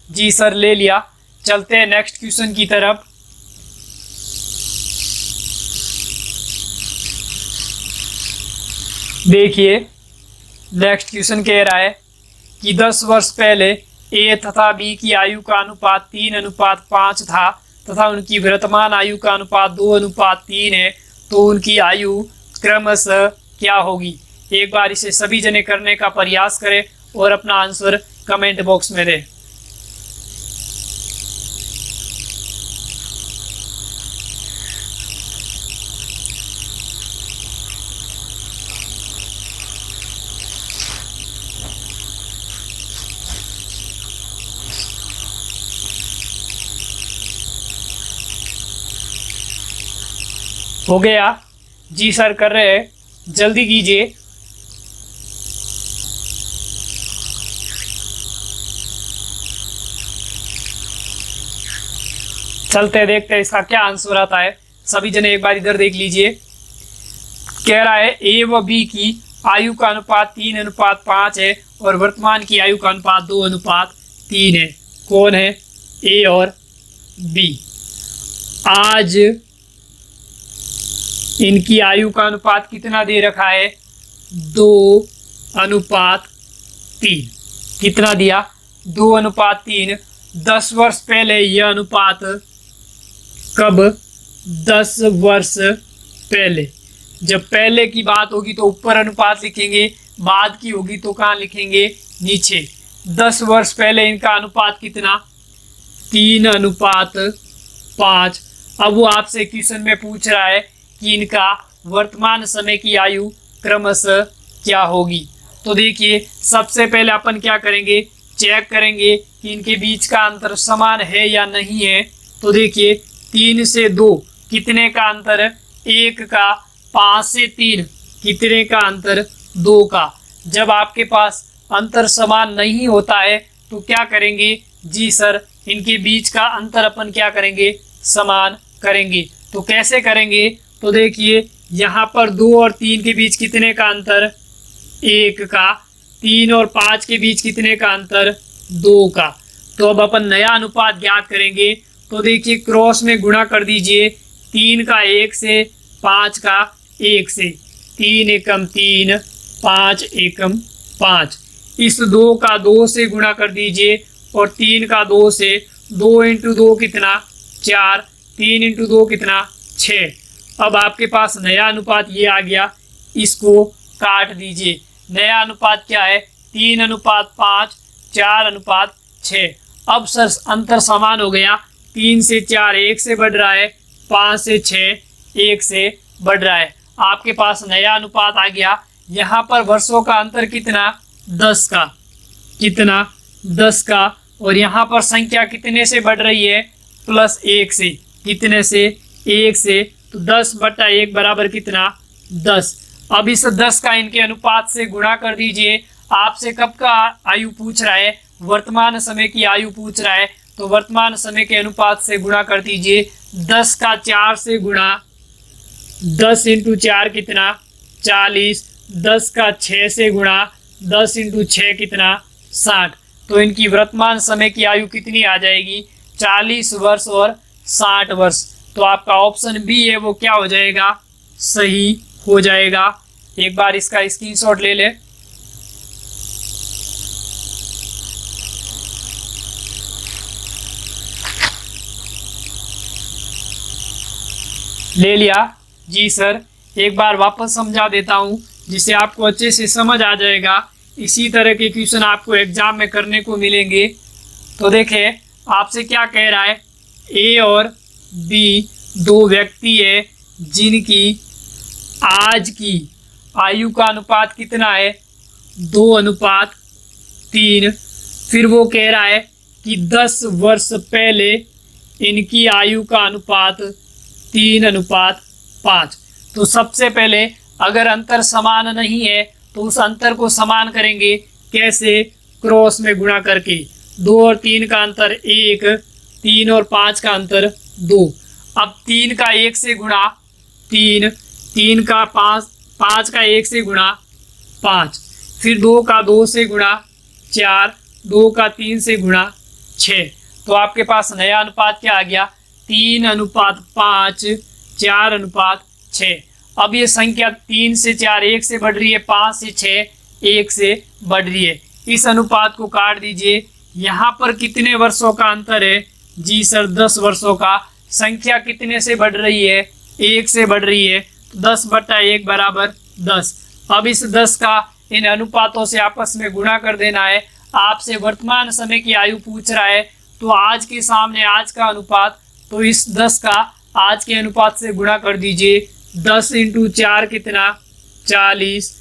जी सर, ले लिया। चलते हैं नेक्स्ट क्वेश्चन की तरफ। देखिए नेक्स्ट क्वेश्चन कह रहा है कि 10 वर्ष पहले ए तथा बी की आयु का अनुपात 3:5 था तथा उनकी वर्तमान आयु का अनुपात 2:3 है, तो उनकी आयु क्रमशः क्या होगी। एक बार इसे सभी जने करने का प्रयास करें और अपना आंसर कमेंट बॉक्स में दें। हो गया जी सर, कर रहे हैं, जल्दी कीजिए। चलते हैं, देखते हैं इसका क्या आंसर आता है। सभी जने एक बार इधर देख लीजिए। कह रहा है ए व बी की आयु का अनुपात 3:5 है और वर्तमान की आयु का अनुपात 2:3 है। कौन है, ए और बी। आज इनकी आयु का अनुपात कितना दे रखा है, 2:3। कितना दिया, 2:3। 10 वर्ष पहले यह अनुपात, कब, 10 वर्ष पहले। जब पहले की बात होगी तो ऊपर अनुपात लिखेंगे, बाद की होगी तो कहाँ लिखेंगे, नीचे। 10 वर्ष पहले इनका अनुपात कितना, 3:5। अब वो आपसे क्वेश्चन में पूछ रहा है कि इनका वर्तमान समय की आयु क्रमशः क्या होगी। तो देखिए सबसे पहले अपन क्या करेंगे, चेक करेंगे कि इनके बीच का अंतर समान है या नहीं है। तो देखिए 3 से 2 कितने का अंतर, 1 का। 5 से 3 कितने का अंतर, 2 का। जब आपके पास अंतर समान नहीं होता है तो क्या करेंगे, जी सर इनके बीच का अंतर अपन क्या करेंगे, समान करेंगे। तो कैसे करेंगे, तो देखिए यहाँ पर 2 और 3 के बीच कितने का अंतर, 1 का। 3 और 5 के बीच कितने का अंतर, 2 का। तो अब अपन नया अनुपात ज्ञात करेंगे। तो देखिए क्रॉस में गुणा कर दीजिए, 3 का 1 से, 5 का 1 से। 3 एकम 3, 5 एकम 5। इस 2 का 2 से गुणा कर दीजिए और 3 का 2 से। 2 × 2 कितना, 4। 3 × 2 कितना, 6। अब आपके पास नया अनुपात ये आ गया, इसको काट दीजिए। नया अनुपात क्या है, 3:5, 4:6। अब सर अंतर समान हो गया, 3 से 4 1 से बढ़ रहा है, 5 से 6 1 से बढ़ रहा है। आपके पास नया अनुपात आ गया। यहाँ पर वर्षों का अंतर कितना, 10 का, कितना 10 का, और यहाँ पर संख्या कितने से बढ़ रही है, +1 से, कितने से, 1 से, तो 10/1 बराबर कितना, 10। अब इस 10 का इनके अनुपात से गुणा कर दीजिए। आपसे कब का आयु पूछ रहा है, वर्तमान समय की आयु पूछ रहा है, तो वर्तमान समय के अनुपात से गुणा कर दीजिए। 10 का 4 से गुणा, 10 × 4 कितना, 40। 10 का 6 से गुणा, 10 × 6 कितना, 60। तो इनकी वर्तमान समय की आयु कितनी आ जाएगी, 40 वर्ष और 60 वर्ष। तो आपका ऑप्शन बी है वो क्या हो जाएगा, सही हो जाएगा। एक बार इसका स्क्रीनशॉट ले लिया जी सर। एक बार वापस समझा देता हूँ जिससे आपको अच्छे से समझ आ जाएगा। इसी तरह के क्वेश्चन आपको एग्जाम में करने को मिलेंगे। तो देखिए आपसे क्या कह रहा है, ए और बी दो व्यक्ति है जिनकी आज की आयु का अनुपात कितना है, 2:3। फिर वो कह रहा है कि 10 वर्ष पहले इनकी आयु का अनुपात 3:5। तो सबसे पहले अगर अंतर समान नहीं है तो उस अंतर को समान करेंगे, कैसे, क्रॉस में गुणा करके। 2 और 3 का अंतर 1, 3 और 5 का अंतर 2। अब 3 का 1 से गुणा 3, 3 का 5, 5 का 1 से गुणा 5, फिर 2 का 2 से गुणा 4, 2 का 3 से गुणा 6। तो आपके पास नया अनुपात क्या आ गया, 3:5, 4:6। अब ये संख्या 3 से 4 1 से बढ़ रही है, 5 से 6 1 से बढ़ रही है। इस अनुपात को काट दीजिए। यहाँ पर कितने वर्षों का अंतर है, जी सर 10 वर्षों का। संख्या कितने से बढ़ रही है, 1 से बढ़ रही है, 10/1 बराबर 10। अब इस 10 का इन अनुपातों से आपस में गुणा कर देना है। आपसे वर्तमान समय की आयु पूछ रहा है तो आज के सामने आज का अनुपात, तो इस 10 का आज के अनुपात से गुणा कर दीजिए। 10 × 4 कितना, 40।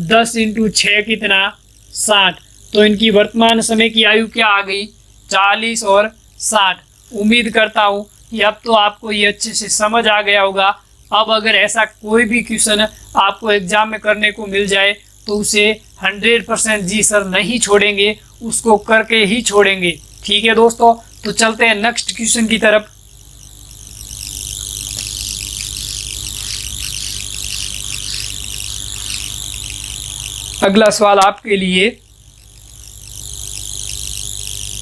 10 × 6 कितना, 60। तो इनकी वर्तमान समय की आयु क्या आ गई, 40 और 60। उम्मीद करता हूँ कि अब तो आपको ये अच्छे से समझ आ गया होगा। अब अगर ऐसा कोई भी क्वेश्चन आपको एग्जाम में करने को मिल जाए तो उसे 100% जी सर नहीं छोड़ेंगे, उसको करके ही छोड़ेंगे। ठीक है दोस्तों, तो चलते हैं नेक्स्ट क्वेश्चन की तरफ। अगला सवाल आपके लिए,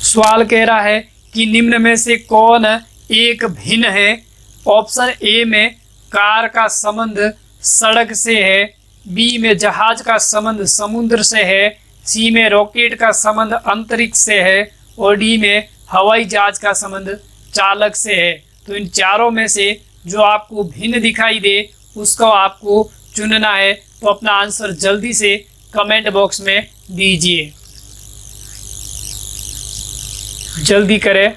सवाल कह रहा है कि निम्न में से कौन एक भिन्न है। ऑप्शन ए में कार का संबंध सड़क से है, बी में जहाज का संबंध समुद्र से है, सी में रॉकेट का संबंध अंतरिक्ष से है, और डी में हवाई जहाज का संबंध चालक से है। तो इन चारों में से जो आपको भिन्न दिखाई दे उसको आपको चुनना है। तो अपना आंसर जल्दी से कमेंट बॉक्स में दीजिए, जल्दी करें।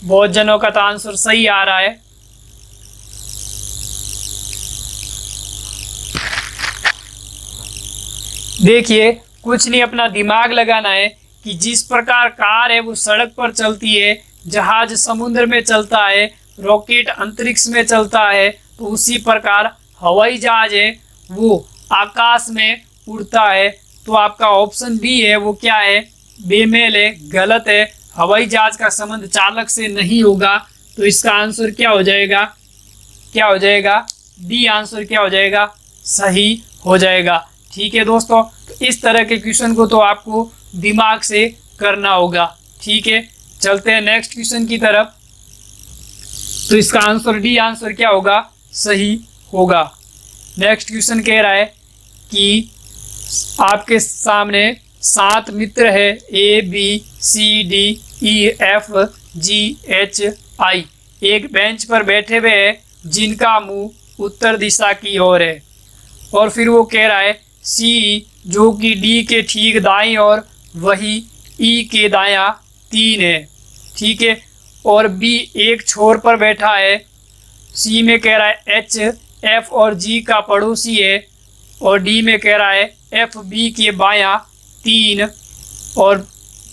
बहुत जनों का तो आंसर सही आ रहा है। देखिए कुछ नहीं, अपना दिमाग लगाना है कि जिस प्रकार कार है वो सड़क पर चलती है, जहाज समुद्र में चलता है, रॉकेट अंतरिक्ष में चलता है, तो उसी प्रकार हवाई जहाज है वो आकाश में उड़ता है। तो आपका ऑप्शन बी है वो क्या है, बेमेल है, गलत है। हवाई जहाज का संबंध चालक से नहीं होगा। तो इसका आंसर क्या हो जाएगा, क्या हो जाएगा, डी आंसर क्या हो जाएगा, सही हो जाएगा। ठीक है दोस्तों, तो इस तरह के क्वेश्चन को तो आपको दिमाग से करना होगा। ठीक है, चलते हैं नेक्स्ट क्वेश्चन की तरफ। तो इसका आंसर डी आंसर क्या होगा, सही होगा। नेक्स्ट क्वेश्चन कह रहा है कि आपके सामने 7 मित्र है, A B C D E F G H I, एक बेंच पर बैठे हुए हैं जिनका मुंह उत्तर दिशा की ओर है। और फिर वो कह रहा है सी जो कि डी के ठीक दाईं और वही ई के दायां 3 है। ठीक है, और बी एक छोर पर बैठा है। सी में कह रहा है एच एफ और जी का पड़ोसी है। और डी में कह रहा है एफ बी के बायां 3। और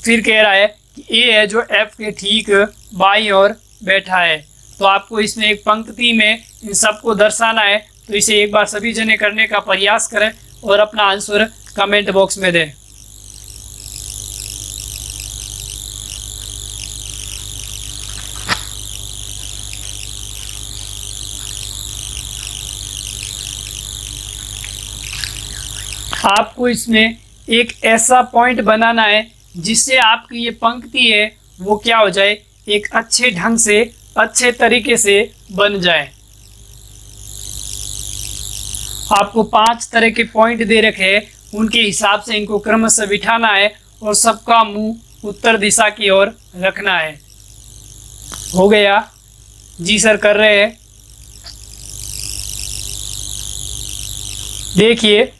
फिर कह रहा है कि ए है जो एफ के ठीक बाईं ओर बैठा है। तो आपको इसमें एक पंक्ति में इन सबको दर्शाना है। तो इसे एक बार सभी जने करने का प्रयास करें और अपना आंसर कमेंट बॉक्स में दें। आपको इसमें एक ऐसा पॉइंट बनाना है जिससे आपकी ये पंक्ति है वो क्या हो जाए, एक अच्छे ढंग से अच्छे तरीके से बन जाए। आपको 5 तरह के पॉइंट दे रखे हैं, उनके हिसाब से इनको क्रमशः बिठाना है और सबका मुंह उत्तर दिशा की ओर रखना है। हो गया? जी सर कर रहे हैं। देखिए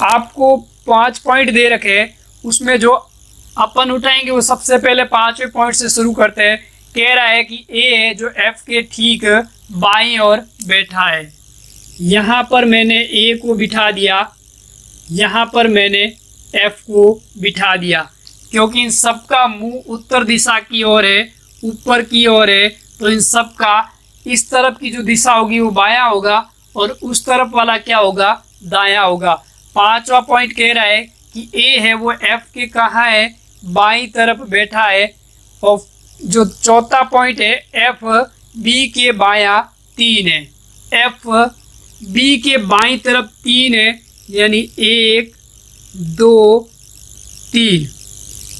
आपको 5 पॉइंट दे रखे हैं, उसमें जो अपन उठाएंगे वो सबसे पहले 5वें पॉइंट से शुरू करते हैं। कह रहा है कि ए है जो एफ के ठीक बाईं ओर बैठा है। यहाँ पर मैंने ए को बिठा दिया, यहाँ पर मैंने एफ को बिठा दिया, क्योंकि इन सबका मुंह उत्तर दिशा की ओर है, ऊपर की ओर है। तो इन सब का इस तरफ की जो दिशा होगी वो बायां होगा और उस तरफ वाला क्या होगा, दायां होगा। 5वां पॉइंट कह रहा है कि ए है वो एफ के कहाँ है, बाईं तरफ बैठा है। और जो चौथा पॉइंट है एफ बी के बायां 3 है। एफ बी के बाईं तरफ 3 है, यानी 1 2 3,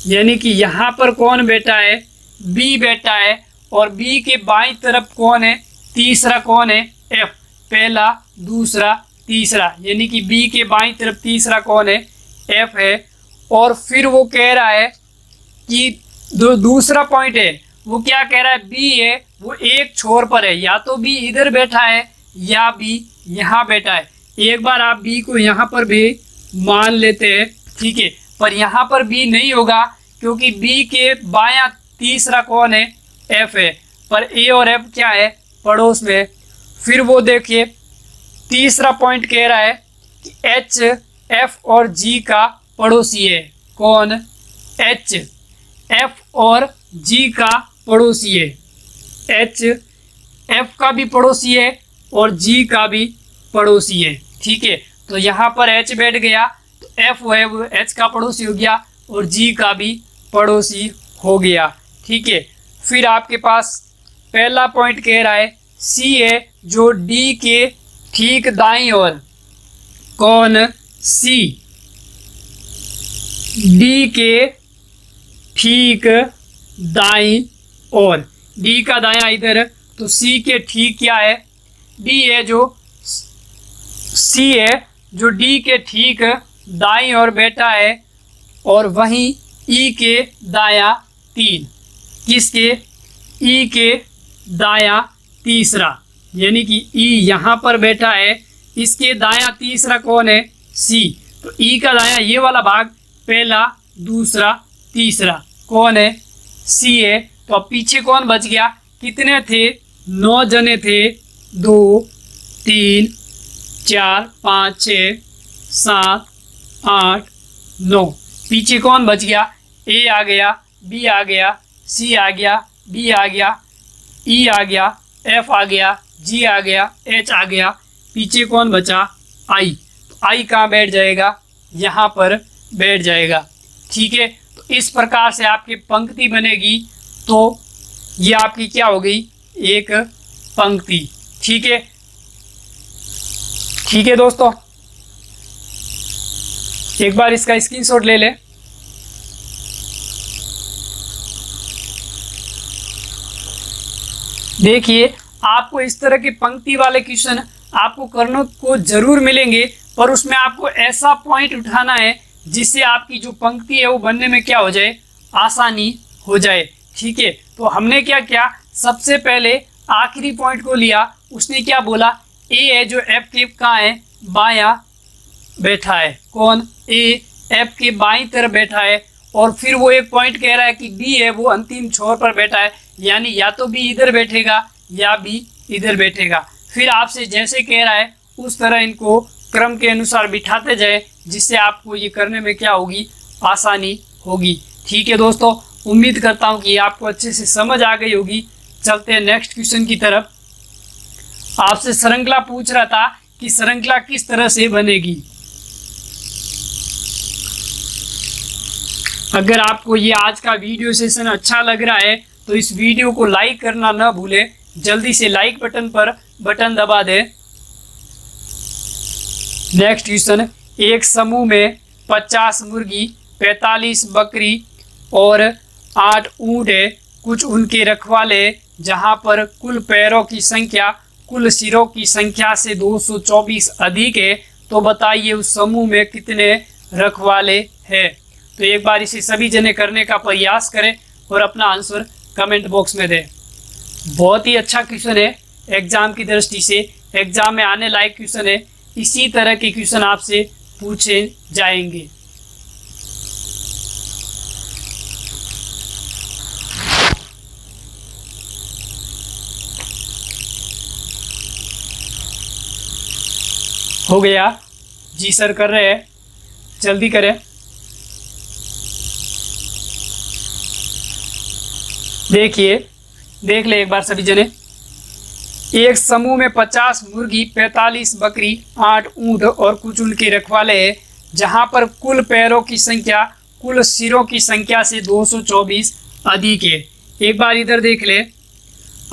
यानी कि यहाँ पर कौन बैठा है, बी बैठा है। और बी के बाईं तरफ कौन है, तीसरा कौन है, एफ। पहला दूसरा तीसरा, यानी कि बी के बाईं तरफ तीसरा कौन है, एफ है। और फिर वो कह रहा है कि दूसरा पॉइंट है वो क्या कह रहा है, बी है वो एक छोर पर है, या तो बी इधर बैठा है या बी यहाँ बैठा है। एक बार आप बी को यहाँ पर भी मान लेते हैं, ठीक है, पर यहाँ पर बी नहीं होगा क्योंकि बी के बायां तीसरा कौन है, एफ है, पर ए और एफ क्या है, पड़ोस में। फिर वो देखिए तीसरा पॉइंट कह रहा है कि एच एफ और जी का पड़ोसी है। कौन, एच एफ और जी का पड़ोसी है। एच एफ का भी पड़ोसी है और जी का भी पड़ोसी है, ठीक है। तो यहाँ पर एच बैठ गया तो एफ है वो एच का पड़ोसी हो गया और जी का भी पड़ोसी हो गया, ठीक है। फिर आपके पास पहला पॉइंट कह रहा है सी है जो डी के ठीक दाईं ओर। कौन, सी डी के ठीक दाईं ओर। डी का दायां इधर, तो सी के ठीक क्या है, डी है जो सी है जो डी के ठीक दाईं ओर बैठा है। और वहीं ई के दायां 3, किसके, ई के दायां तीसरा, यानी कि ई यहाँ पर बैठा है, इसके दायां तीसरा कौन है, सी। तो ई का दायां ये वाला भाग, पहला दूसरा तीसरा कौन है, सी है। तो अब पीछे कौन बच गया, कितने थे, 9 जने थे, 2 3 4 5 6 7 8 9। पीछे कौन बच गया, ए आ गया, बी आ गया, सी आ गया, डी आ गया, ई आ गया, एफ आ गया, जी आ गया, एच आ गया। पीछे कौन बचा, आई। तो आई कहाँ बैठ जाएगा, यहाँ पर बैठ जाएगा, ठीक है। तो इस प्रकार से आपकी पंक्ति बनेगी। तो ये आपकी क्या हो गई, एक पंक्ति, ठीक है। ठीक है दोस्तों, एक बार इसका स्क्रीनशॉट ले लें। देखिए आपको इस तरह के पंक्ति वाले क्वेश्चन आपको करने को जरूर मिलेंगे, पर उसमें आपको ऐसा पॉइंट उठाना है जिससे आपकी जो पंक्ति है वो बनने में क्या हो जाए, आसानी हो जाए, ठीक है। तो हमने क्या किया, सबसे पहले आखिरी पॉइंट को लिया। उसने क्या बोला, ए है जो एफ के कहाँ है, बायां बैठा है। कौन, ए एफ के बाईं तरफ बैठा है। और फिर वो एक पॉइंट कह रहा है कि बी है वो अंतिम छोर पर बैठा है, यानी या तो बी इधर बैठेगा या बी इधर बैठेगा। फिर आपसे जैसे कह रहा है उस तरह इनको क्रम के अनुसार बिठाते जाए, जिससे आपको ये करने में क्या होगी, आसानी होगी। ठीक है दोस्तों, उम्मीद करता हूँ कि आपको अच्छे से समझ आ गई होगी। चलते हैं नेक्स्ट क्वेश्चन की तरफ। आपसे श्रृंखला पूछ रहा था कि श्रृंखला किस तरह से बनेगी। अगर आपको ये आज का वीडियो सेशन अच्छा लग रहा है तो इस वीडियो को लाइक करना न भूलें। जल्दी से लाइक बटन पर बटन दबा दें। नेक्स्ट क्वेश्चन, एक समूह में 50 मुर्गी, 45 बकरी और 8 ऊंट है। कुछ उनके रखवाले, जहां पर कुल पैरों की संख्या कुल सिरों की संख्या से 224 अधिक है, तो बताइए उस समूह में कितने रखवाले हैं। तो एक बार इसे सभी जने करने का प्रयास करें और अपना आंसर कमेंट बॉक्स में दें। बहुत ही अच्छा क्वेश्चन है, एग्जाम की दृष्टि से एग्जाम में आने लायक क्वेश्चन है। इसी तरह के क्वेश्चन आपसे पूछे जाएंगे। हो गया जी सर, कर रहे हैं, जल्दी करें। देखिए, देख ले एक बार सभी जने। एक समूह में 50 मुर्गी, 45 बकरी, 8 ऊंट और कुछ उनके रखवाले हैं, जहां पर कुल पैरों की संख्या कुल सिरों की संख्या से 224 अधिक है। एक बार इधर देख ले,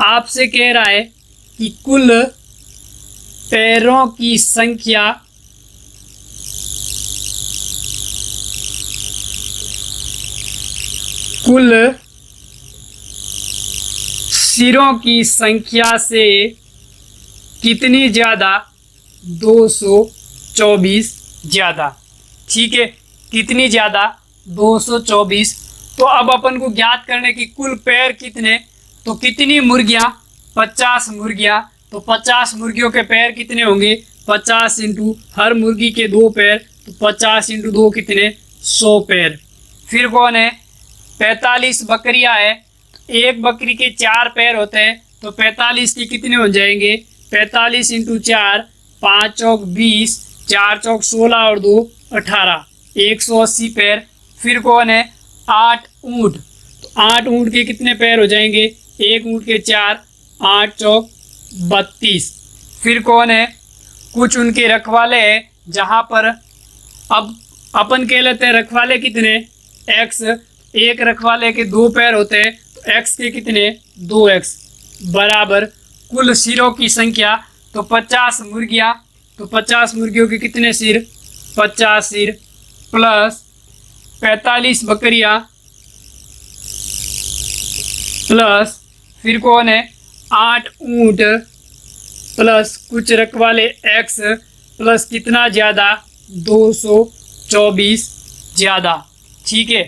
आपसे कह रहा है कि कुल पैरों की संख्या कुल सिरों की संख्या से कितनी ज़्यादा, 224 ज़्यादा। ठीक है, कितनी ज़्यादा, 224। तो अब अपन को ज्ञात करने की कुल पैर कितने, तो कितनी मुर्गियां, 50 मुर्गियां, तो 50 मुर्गियों के पैर कितने होंगे, 50 इंटू हर मुर्गी के 2 पैर, तो 50 इंटू 2 कितने, 100 पैर। फिर कौन है, 45 बकरियां है, एक बकरी के 4 पैर होते हैं, तो 45 के कितने हो जाएंगे, 45 इंटू 4, 5 चौक 20, 4 चौक 16 और 2 18, 180 पैर। फिर कौन है, 8 ऊंट, तो 8 ऊंट के कितने पैर हो जाएंगे, एक ऊंट के 4, 8 चौक 32। फिर कौन है, कुछ उनके रखवाले हैं, जहां पर अब अपन कह लेते हैं रखवाले कितने, x, एक रखवाले के 2 पैर होते हैं, तो x के कितने, 2x बराबर कुल सिरों की संख्या, तो 50 मुर्गियां, तो 50 मुर्गियों के कितने सिर, 50 सिर प्लस 45 बकरियां प्लस फिर कौन है, 8 ऊंट प्लस कुछ रखवाले x प्लस कितना ज़्यादा, 224 ज़्यादा। ठीक है,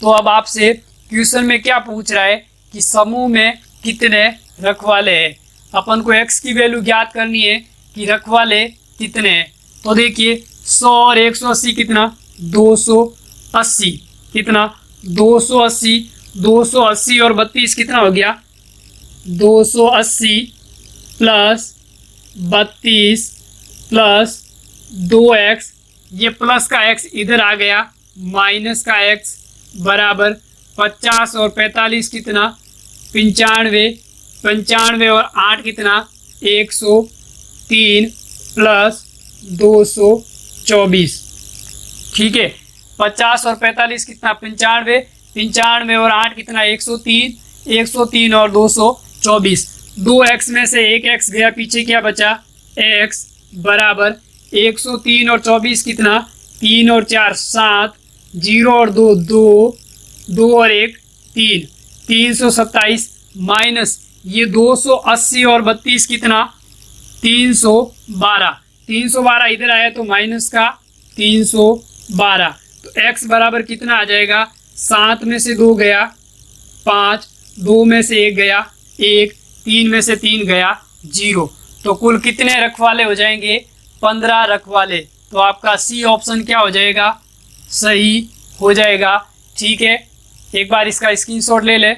तो अब आपसे क्वेश्चन में क्या पूछ रहा है कि समूह में कितने रखवाले हैं। अपन को x की वैल्यू ज्ञात करनी है कि रखवाले कितने हैं। तो देखिए 100 और 180 कितना, 280, कितना 280, 280 और 32 कितना हो गया, 280 प्लस 32 प्लस 2x, ये प्लस का x इधर आ गया, माइनस का x बराबर 50 और 45 कितना, 95, 95 और 8 कितना, 103 प्लस 224। ठीक है, 50 और 45 कितना, 95, 95 और 8 कितना, 103, 103 और 224। 2x में से एक x गया, पीछे क्या बचा, x बराबर 103 और 24 कितना, 3 और 4 7, 0 और 2 2, 2 और 1 3, 327 माइनस ये 280 और 32 कितना, 312, 312 इधर आया तो माइनस का 312। तो x बराबर कितना आ जाएगा, 7 में से 2 गया 5, 2 में से 1 गया 1, 3 में से 3 गया 0। तो कुल कितने रखवाले हो जाएंगे, 15 रखवाले। तो आपका सी ऑप्शन क्या हो जाएगा, सही हो जाएगा। ठीक है, एक बार इसका स्क्रीनशॉट ले ले।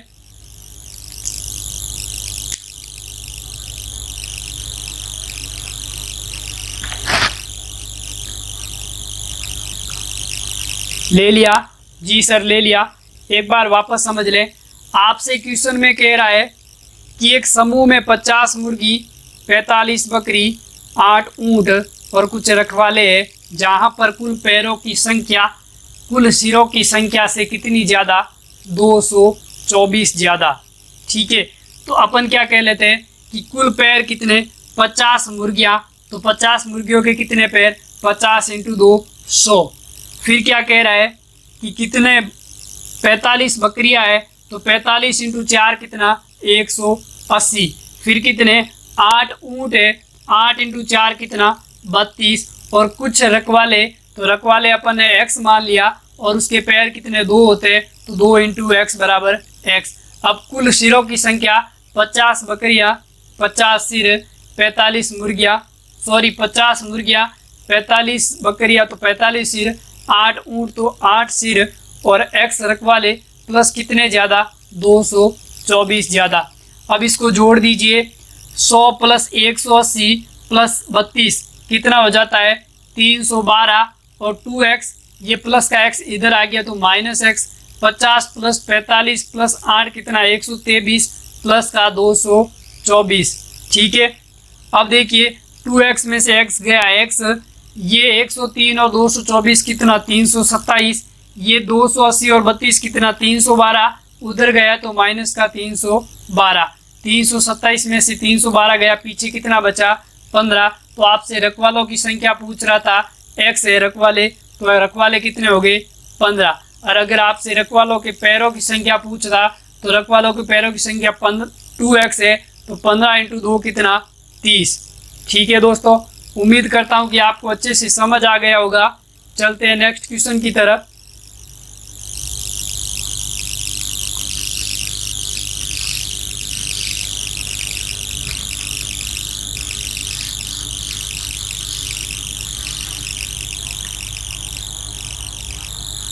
ले लिया जी सर, ले लिया। एक बार वापस समझ ले। आपसे क्वेश्चन में कह रहा है कि एक समूह में 50 मुर्गी, 45 बकरी, 8 ऊंट और कुछ रखवाले हैं, जहां पर कुल पैरों की संख्या कुल सिरों की संख्या से कितनी ज़्यादा? 224 ज़्यादा। ठीक है, तो अपन क्या कह लेते हैं कि कुल पैर कितने? 50 मुर्गियाँ, तो 50 मुर्गियों के कितने पैर? 50 × 2 100। फिर क्या कह रहा है कि कितने 45 बकरियां है, तो 45 × 4 कितना? 180। फिर कितने 8 ऊँट है, 8 × 4 कितना? 32। और कुछ रखवाले, तो रखवाले अपन ने x मान लिया और उसके पैर कितने? 2 होते हैं, तो 2 × x बराबर x। अब कुल सिरों की संख्या 50 बकरियां, 50 सिर, 45 मुर्गियां, 50 मुर्गियां, 45 बकरियां तो 45 सिर, 8 ऊँट तो 8 सिर और x रखवाले प्लस कितने ज़्यादा? 224 ज़्यादा। अब इसको जोड़ दीजिए। 100 + 180 + 32 कितना हो जाता है? 312 और 2x, ये प्लस का x इधर आ गया तो -x। 50 + 45 + 8 कितना? 123 प्लस का 224। ठीक है, अब देखिए 2x में से x गया x, ये 103 और 224 कितना? 327। ये 280 और 32 कितना? 312। उधर गया तो माइनस का 312। 327 में से 312 गया, पीछे कितना बचा? 15। तो आपसे रखवालों की संख्या पूछ रहा था, x है रखवाले, तो रखवाले कितने हो गए? 15। और अगर आपसे रखवालों के पैरों की संख्या पूछ रहा, तो रखवालों के पैरों की संख्या 2x है, तो 15 × 2 कितना? 30। ठीक है दोस्तों, उम्मीद करता हूँ कि आपको अच्छे से समझ आ गया होगा। चलते हैं नेक्स्ट क्वेश्चन की तरफ।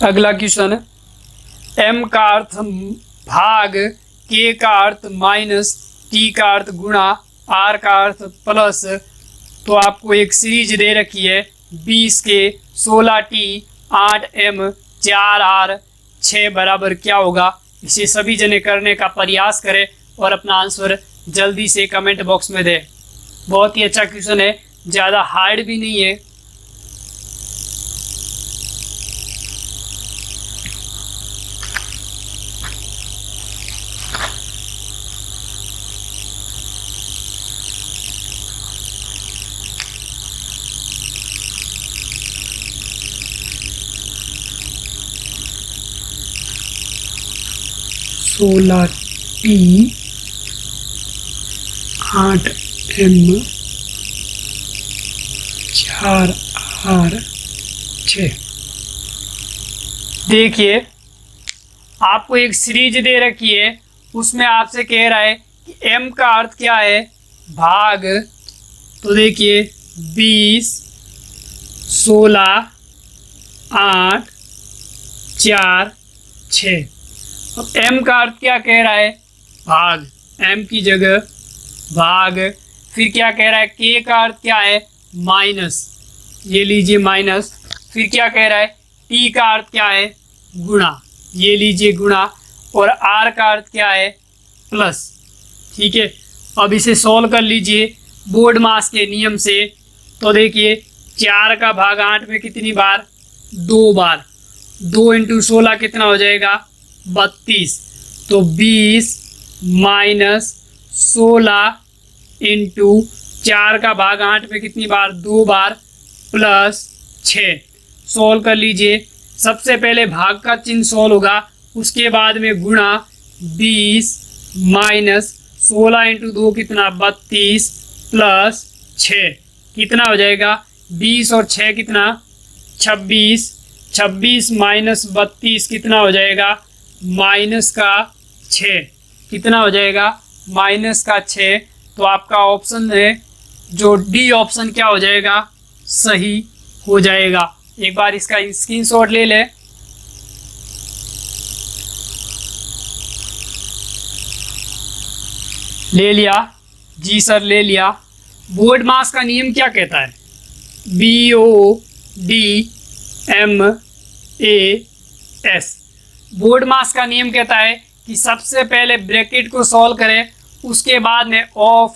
अगला क्वेश्चन, m का अर्थ भाग, k का अर्थ माइनस, t का अर्थ गुणा, r का अर्थ प्लस। तो आपको एक सीरीज दे रखी है 20k, 16t, 8m, 4r, 6 बराबर क्या होगा? इसे सभी जने करने का प्रयास करें और अपना आंसर जल्दी से कमेंट बॉक्स में दें। बहुत ही अच्छा क्वेश्चन है, ज़्यादा हार्ड भी नहीं है। सोलह टी, 8m, 4r, 6। देखिए आपको एक सीरीज दे रखी है, उसमें आपसे कह रहा है कि m का अर्थ क्या है? भाग। तो देखिए 20, 16, 8, 4, 6। अब m का अर्थ क्या कह रहा है? भाग, m की जगह भाग। फिर क्या कह रहा है? k का अर्थ क्या है? माइनस, ये लीजिए माइनस। फिर क्या कह रहा है? t का अर्थ क्या है? गुणा, ये लीजिए गुणा। और r का अर्थ क्या है? प्लस। ठीक है, अब इसे सॉल्व कर लीजिए बोर्ड मास के नियम से। तो देखिए 4 का भाग 8 में कितनी बार? 2 बार। 2 × 16 कितना हो जाएगा? 32। तो 20 माइनस 16 × 4 का भाग 8 में कितनी बार? 2 बार, प्लस 6। सॉल्व कर लीजिए। सबसे पहले भाग का चिन्ह सॉल्व होगा, उसके बाद में गुणा। 20 माइनस 16 × 2 कितना? 32 प्लस 6 कितना हो जाएगा? 20 और 6 कितना? 26। 26 माइनस 32 कितना हो जाएगा? माइनस का 6 कितना हो जाएगा? माइनस का 6। तो आपका ऑप्शन है जो डी ऑप्शन क्या हो जाएगा? सही हो जाएगा। एक बार इसका स्क्रीनशॉट ले ले। ले लिया जी सर, ले लिया। बोर्ड मास का नियम क्या कहता है? BODMAS। बोर्ड मास का नियम कहता है कि सबसे पहले ब्रैकेट को सॉल्व करें, उसके बाद में ऑफ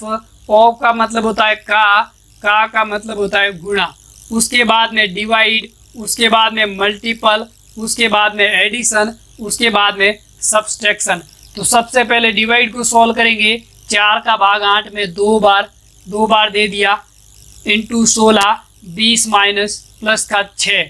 का मतलब होता है का मतलब होता है गुणा, उसके बाद में डिवाइड, उसके बाद में मल्टीपल, उसके बाद में एडिशन, उसके बाद में सब्सट्रैक्शन। तो सबसे पहले डिवाइड को सॉल्व करेंगे। 4 का भाग 8 में 2 बार दे दिया, इंटू 16, 20 माइनस प्लस का 6।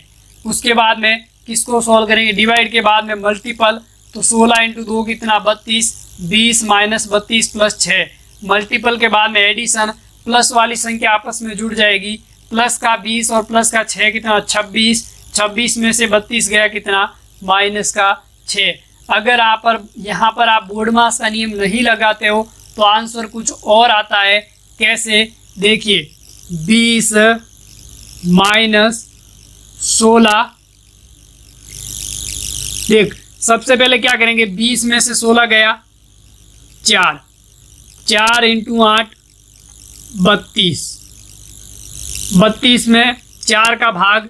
उसके बाद में किसको सॉल्व करेंगे? डिवाइड के बाद में मल्टीपल, तो 16 इंटू 2 कितना? 32, 20 माइनस 32 प्लस 6। मल्टीपल के बाद में एडिशन, प्लस वाली संख्या आपस में जुड़ जाएगी, प्लस का 20 और प्लस का 6 कितना? 26। 26 में से 32 गया कितना? माइनस का 6। अगर यहाँ पर आप बोर्ड मास का नियम नहीं लगाते हो तो आंसर कुछ और आता है। कैसे? देखिए, 20 माइनस 16। देख, सबसे पहले क्या करेंगे? 20 में से 16 गया 4 इंटू 8 32। 32 में 4 का भाग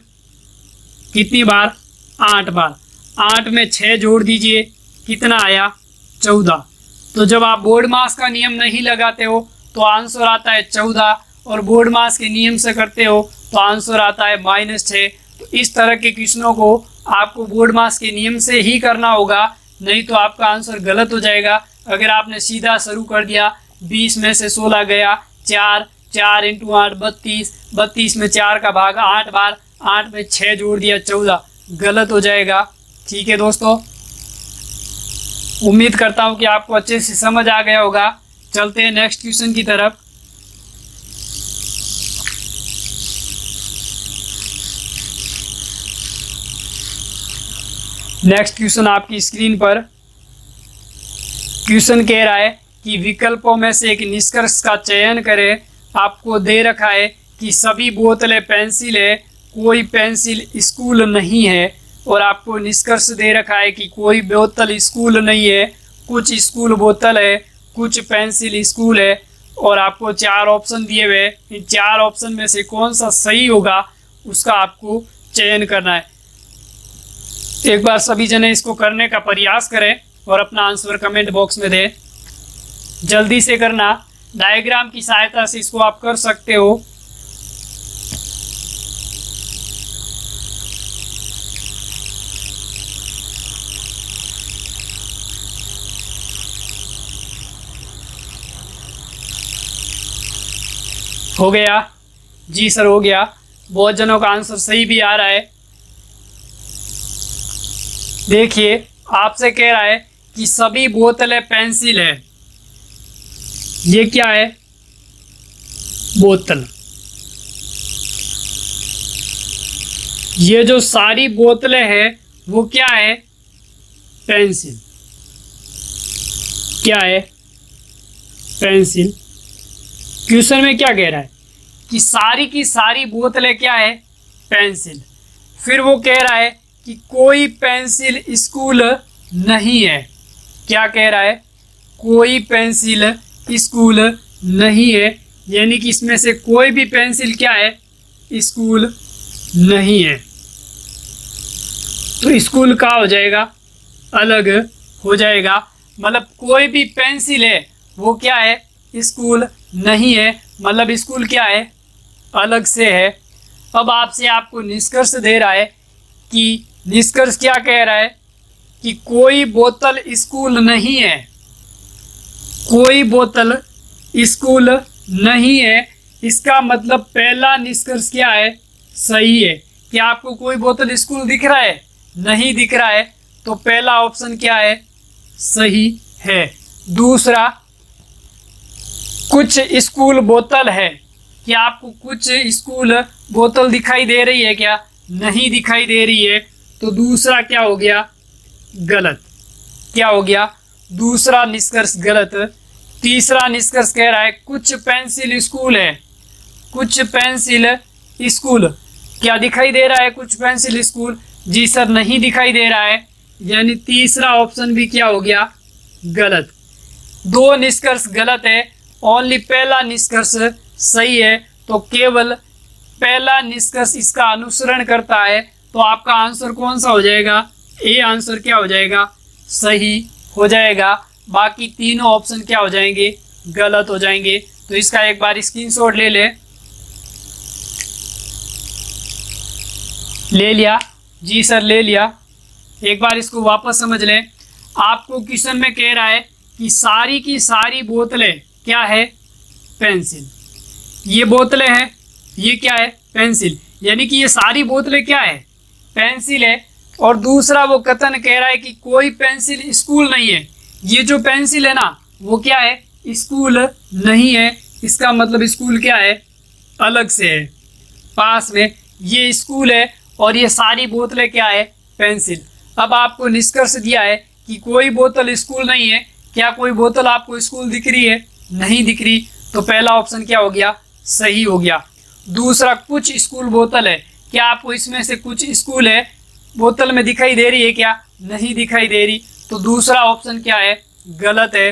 कितनी बार? 8 बार। 8 में 6 जोड़ दीजिए, कितना आया? 14। तो जब आप बोर्ड मास का नियम नहीं लगाते हो तो आंसर आता है 14, और बोर्ड मास के नियम से करते हो तो आंसर आता है -6। तो इस तरह के क्वेश्चनों को आपको बोर्ड मास के नियम से ही करना होगा, नहीं तो आपका आंसर गलत हो जाएगा। अगर आपने सीधा शुरू कर दिया, 20 में से 16 गया 4 इंटू 8 32, 32 में 4 का भाग 8 बार, 8 में 6 जोड़ दिया 14, गलत हो जाएगा। ठीक है दोस्तों, उम्मीद करता हूँ कि आपको अच्छे से समझ आ गया होगा। चलते हैं नेक्स्ट क्वेश्चन की तरफ। नेक्स्ट क्वेश्चन आपकी स्क्रीन पर। क्वेश्चन कह रहा है कि विकल्पों में से एक निष्कर्ष का चयन करें। आपको दे रखा है कि सभी बोतलें पेंसिल है, कोई पेंसिल स्कूल नहीं है, और आपको निष्कर्ष दे रखा है कि कोई बोतल स्कूल नहीं है, कुछ स्कूल बोतल है, कुछ पेंसिल स्कूल है, और आपको 4 ऑप्शन दिए हुए। इन 4 ऑप्शन में से कौन सा सही होगा उसका आपको चयन करना है। एक बार सभी जने इसको करने का प्रयास करें और अपना आंसर कमेंट बॉक्स में दें। जल्दी से करना, डायग्राम की सहायता से इसको आप कर सकते हो। हो गया? जी सर, हो गया। बहुत जनों का आंसर सही भी आ रहा है। देखिए, आपसे कह रहा है कि सभी बोतलें पेंसिल है। ये क्या है? बोतल। ये जो सारी बोतलें हैं वो क्या है? पेंसिल। क्या है? पेंसिल। क्वेश्चन में क्या कह रहा है कि सारी की सारी बोतलें क्या है? पेंसिल। फिर वो कह रहा है कि कोई पेंसिल स्कूल नहीं है। क्या कह रहा है? कोई पेंसिल स्कूल नहीं है, यानी कि इसमें से कोई भी पेंसिल क्या है? स्कूल नहीं है। तो स्कूल का हो जाएगा? अलग हो जाएगा। मतलब कोई भी पेंसिल है वो क्या है? स्कूल नहीं है, मतलब स्कूल क्या है? अलग से है। अब आपको निष्कर्ष दे रहा है कि निष्कर्ष क्या कह रहा है कि कोई बोतल स्कूल नहीं है। कोई बोतल स्कूल नहीं है, इसका मतलब पहला निष्कर्ष क्या है? सही है। क्या आपको कोई बोतल स्कूल दिख रहा है? नहीं दिख रहा है, तो पहला ऑप्शन क्या है? सही है। दूसरा, कुछ स्कूल बोतल है। क्या आपको कुछ स्कूल बोतल दिखाई दे रही है? क्या नहीं दिखाई दे रही है, तो दूसरा क्या हो गया? गलत। क्या हो गया? दूसरा निष्कर्ष गलत। तीसरा निष्कर्ष कह रहा है कुछ पेंसिल स्कूल है। कुछ पेंसिल स्कूल, क्या दिखाई दे रहा है? कुछ पेंसिल स्कूल? जी सर, नहीं दिखाई दे रहा है, यानी तीसरा ऑप्शन भी क्या हो गया? गलत। दो निष्कर्ष गलत है, ओनली पहला निष्कर्ष सही है। तो केवल पहला निष्कर्ष इसका अनुसरण करता है। तो आपका आंसर कौन सा हो जाएगा? ए आंसर क्या हो जाएगा? सही हो जाएगा। बाकी तीनों ऑप्शन क्या हो जाएंगे? गलत हो जाएंगे। तो इसका एक बार स्क्रीनशॉट ले लिया जी सर, ले लिया। एक बार इसको वापस समझ लें। आपको क्वेश्चन में कह रहा है कि सारी की सारी बोतलें क्या है? पेंसिल। ये बोतलें हैं, ये क्या है? पेंसिल। यानी कि ये सारी बोतलें क्या है? पेंसिल है। और दूसरा वो कथन कह रहा है कि कोई पेंसिल स्कूल नहीं है। ये जो पेंसिल है ना, वो क्या है? स्कूल नहीं है। इसका मतलब स्कूल क्या है? अलग से है, पास में। ये स्कूल है और ये सारी बोतलें क्या है? पेंसिल। अब आपको निष्कर्ष दिया है कि कोई बोतल स्कूल नहीं है। क्या कोई बोतल आपको स्कूल दिख रही है? नहीं दिख रही। तो पहला ऑप्शन क्या हो गया? सही हो गया। दूसरा, कुछ स्कूल बोतल है। क्या आपको इसमें से कुछ स्कूल है बोतल में दिखाई दे रही है? क्या नहीं दिखाई दे रही। तो दूसरा ऑप्शन क्या है? गलत है।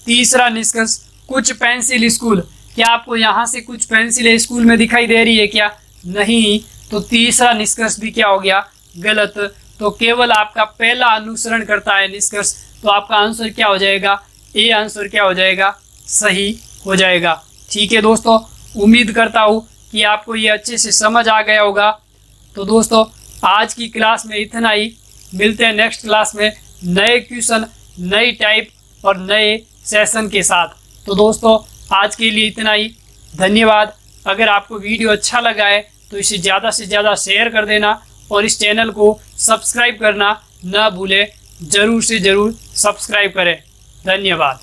तीसरा निष्कर्ष, कुछ पेंसिल स्कूल। क्या आपको यहाँ से कुछ पेंसिल स्कूल में दिखाई दे रही है? क्या नहीं। तो तीसरा निष्कर्ष भी क्या हो गया? गलत। तो केवल आपका पहला अनुसरण करता है निष्कर्ष। तो आपका आंसर क्या हो जाएगा? ए आंसर क्या हो जाएगा? सही हो जाएगा। ठीक है दोस्तों, उम्मीद करता हूँ कि आपको ये अच्छे से समझ आ गया होगा। तो दोस्तों, आज की क्लास में इतना ही। मिलते हैं नेक्स्ट क्लास में नए क्वेश्चन, नई टाइप और नए सेशन के साथ। तो दोस्तों, आज के लिए इतना ही। धन्यवाद। अगर आपको वीडियो अच्छा लगा है तो इसे ज़्यादा से ज़्यादा शेयर कर देना और इस चैनल को सब्सक्राइब करना ना भूलें। ज़रूर से ज़रूर सब्सक्राइब करें। धन्यवाद।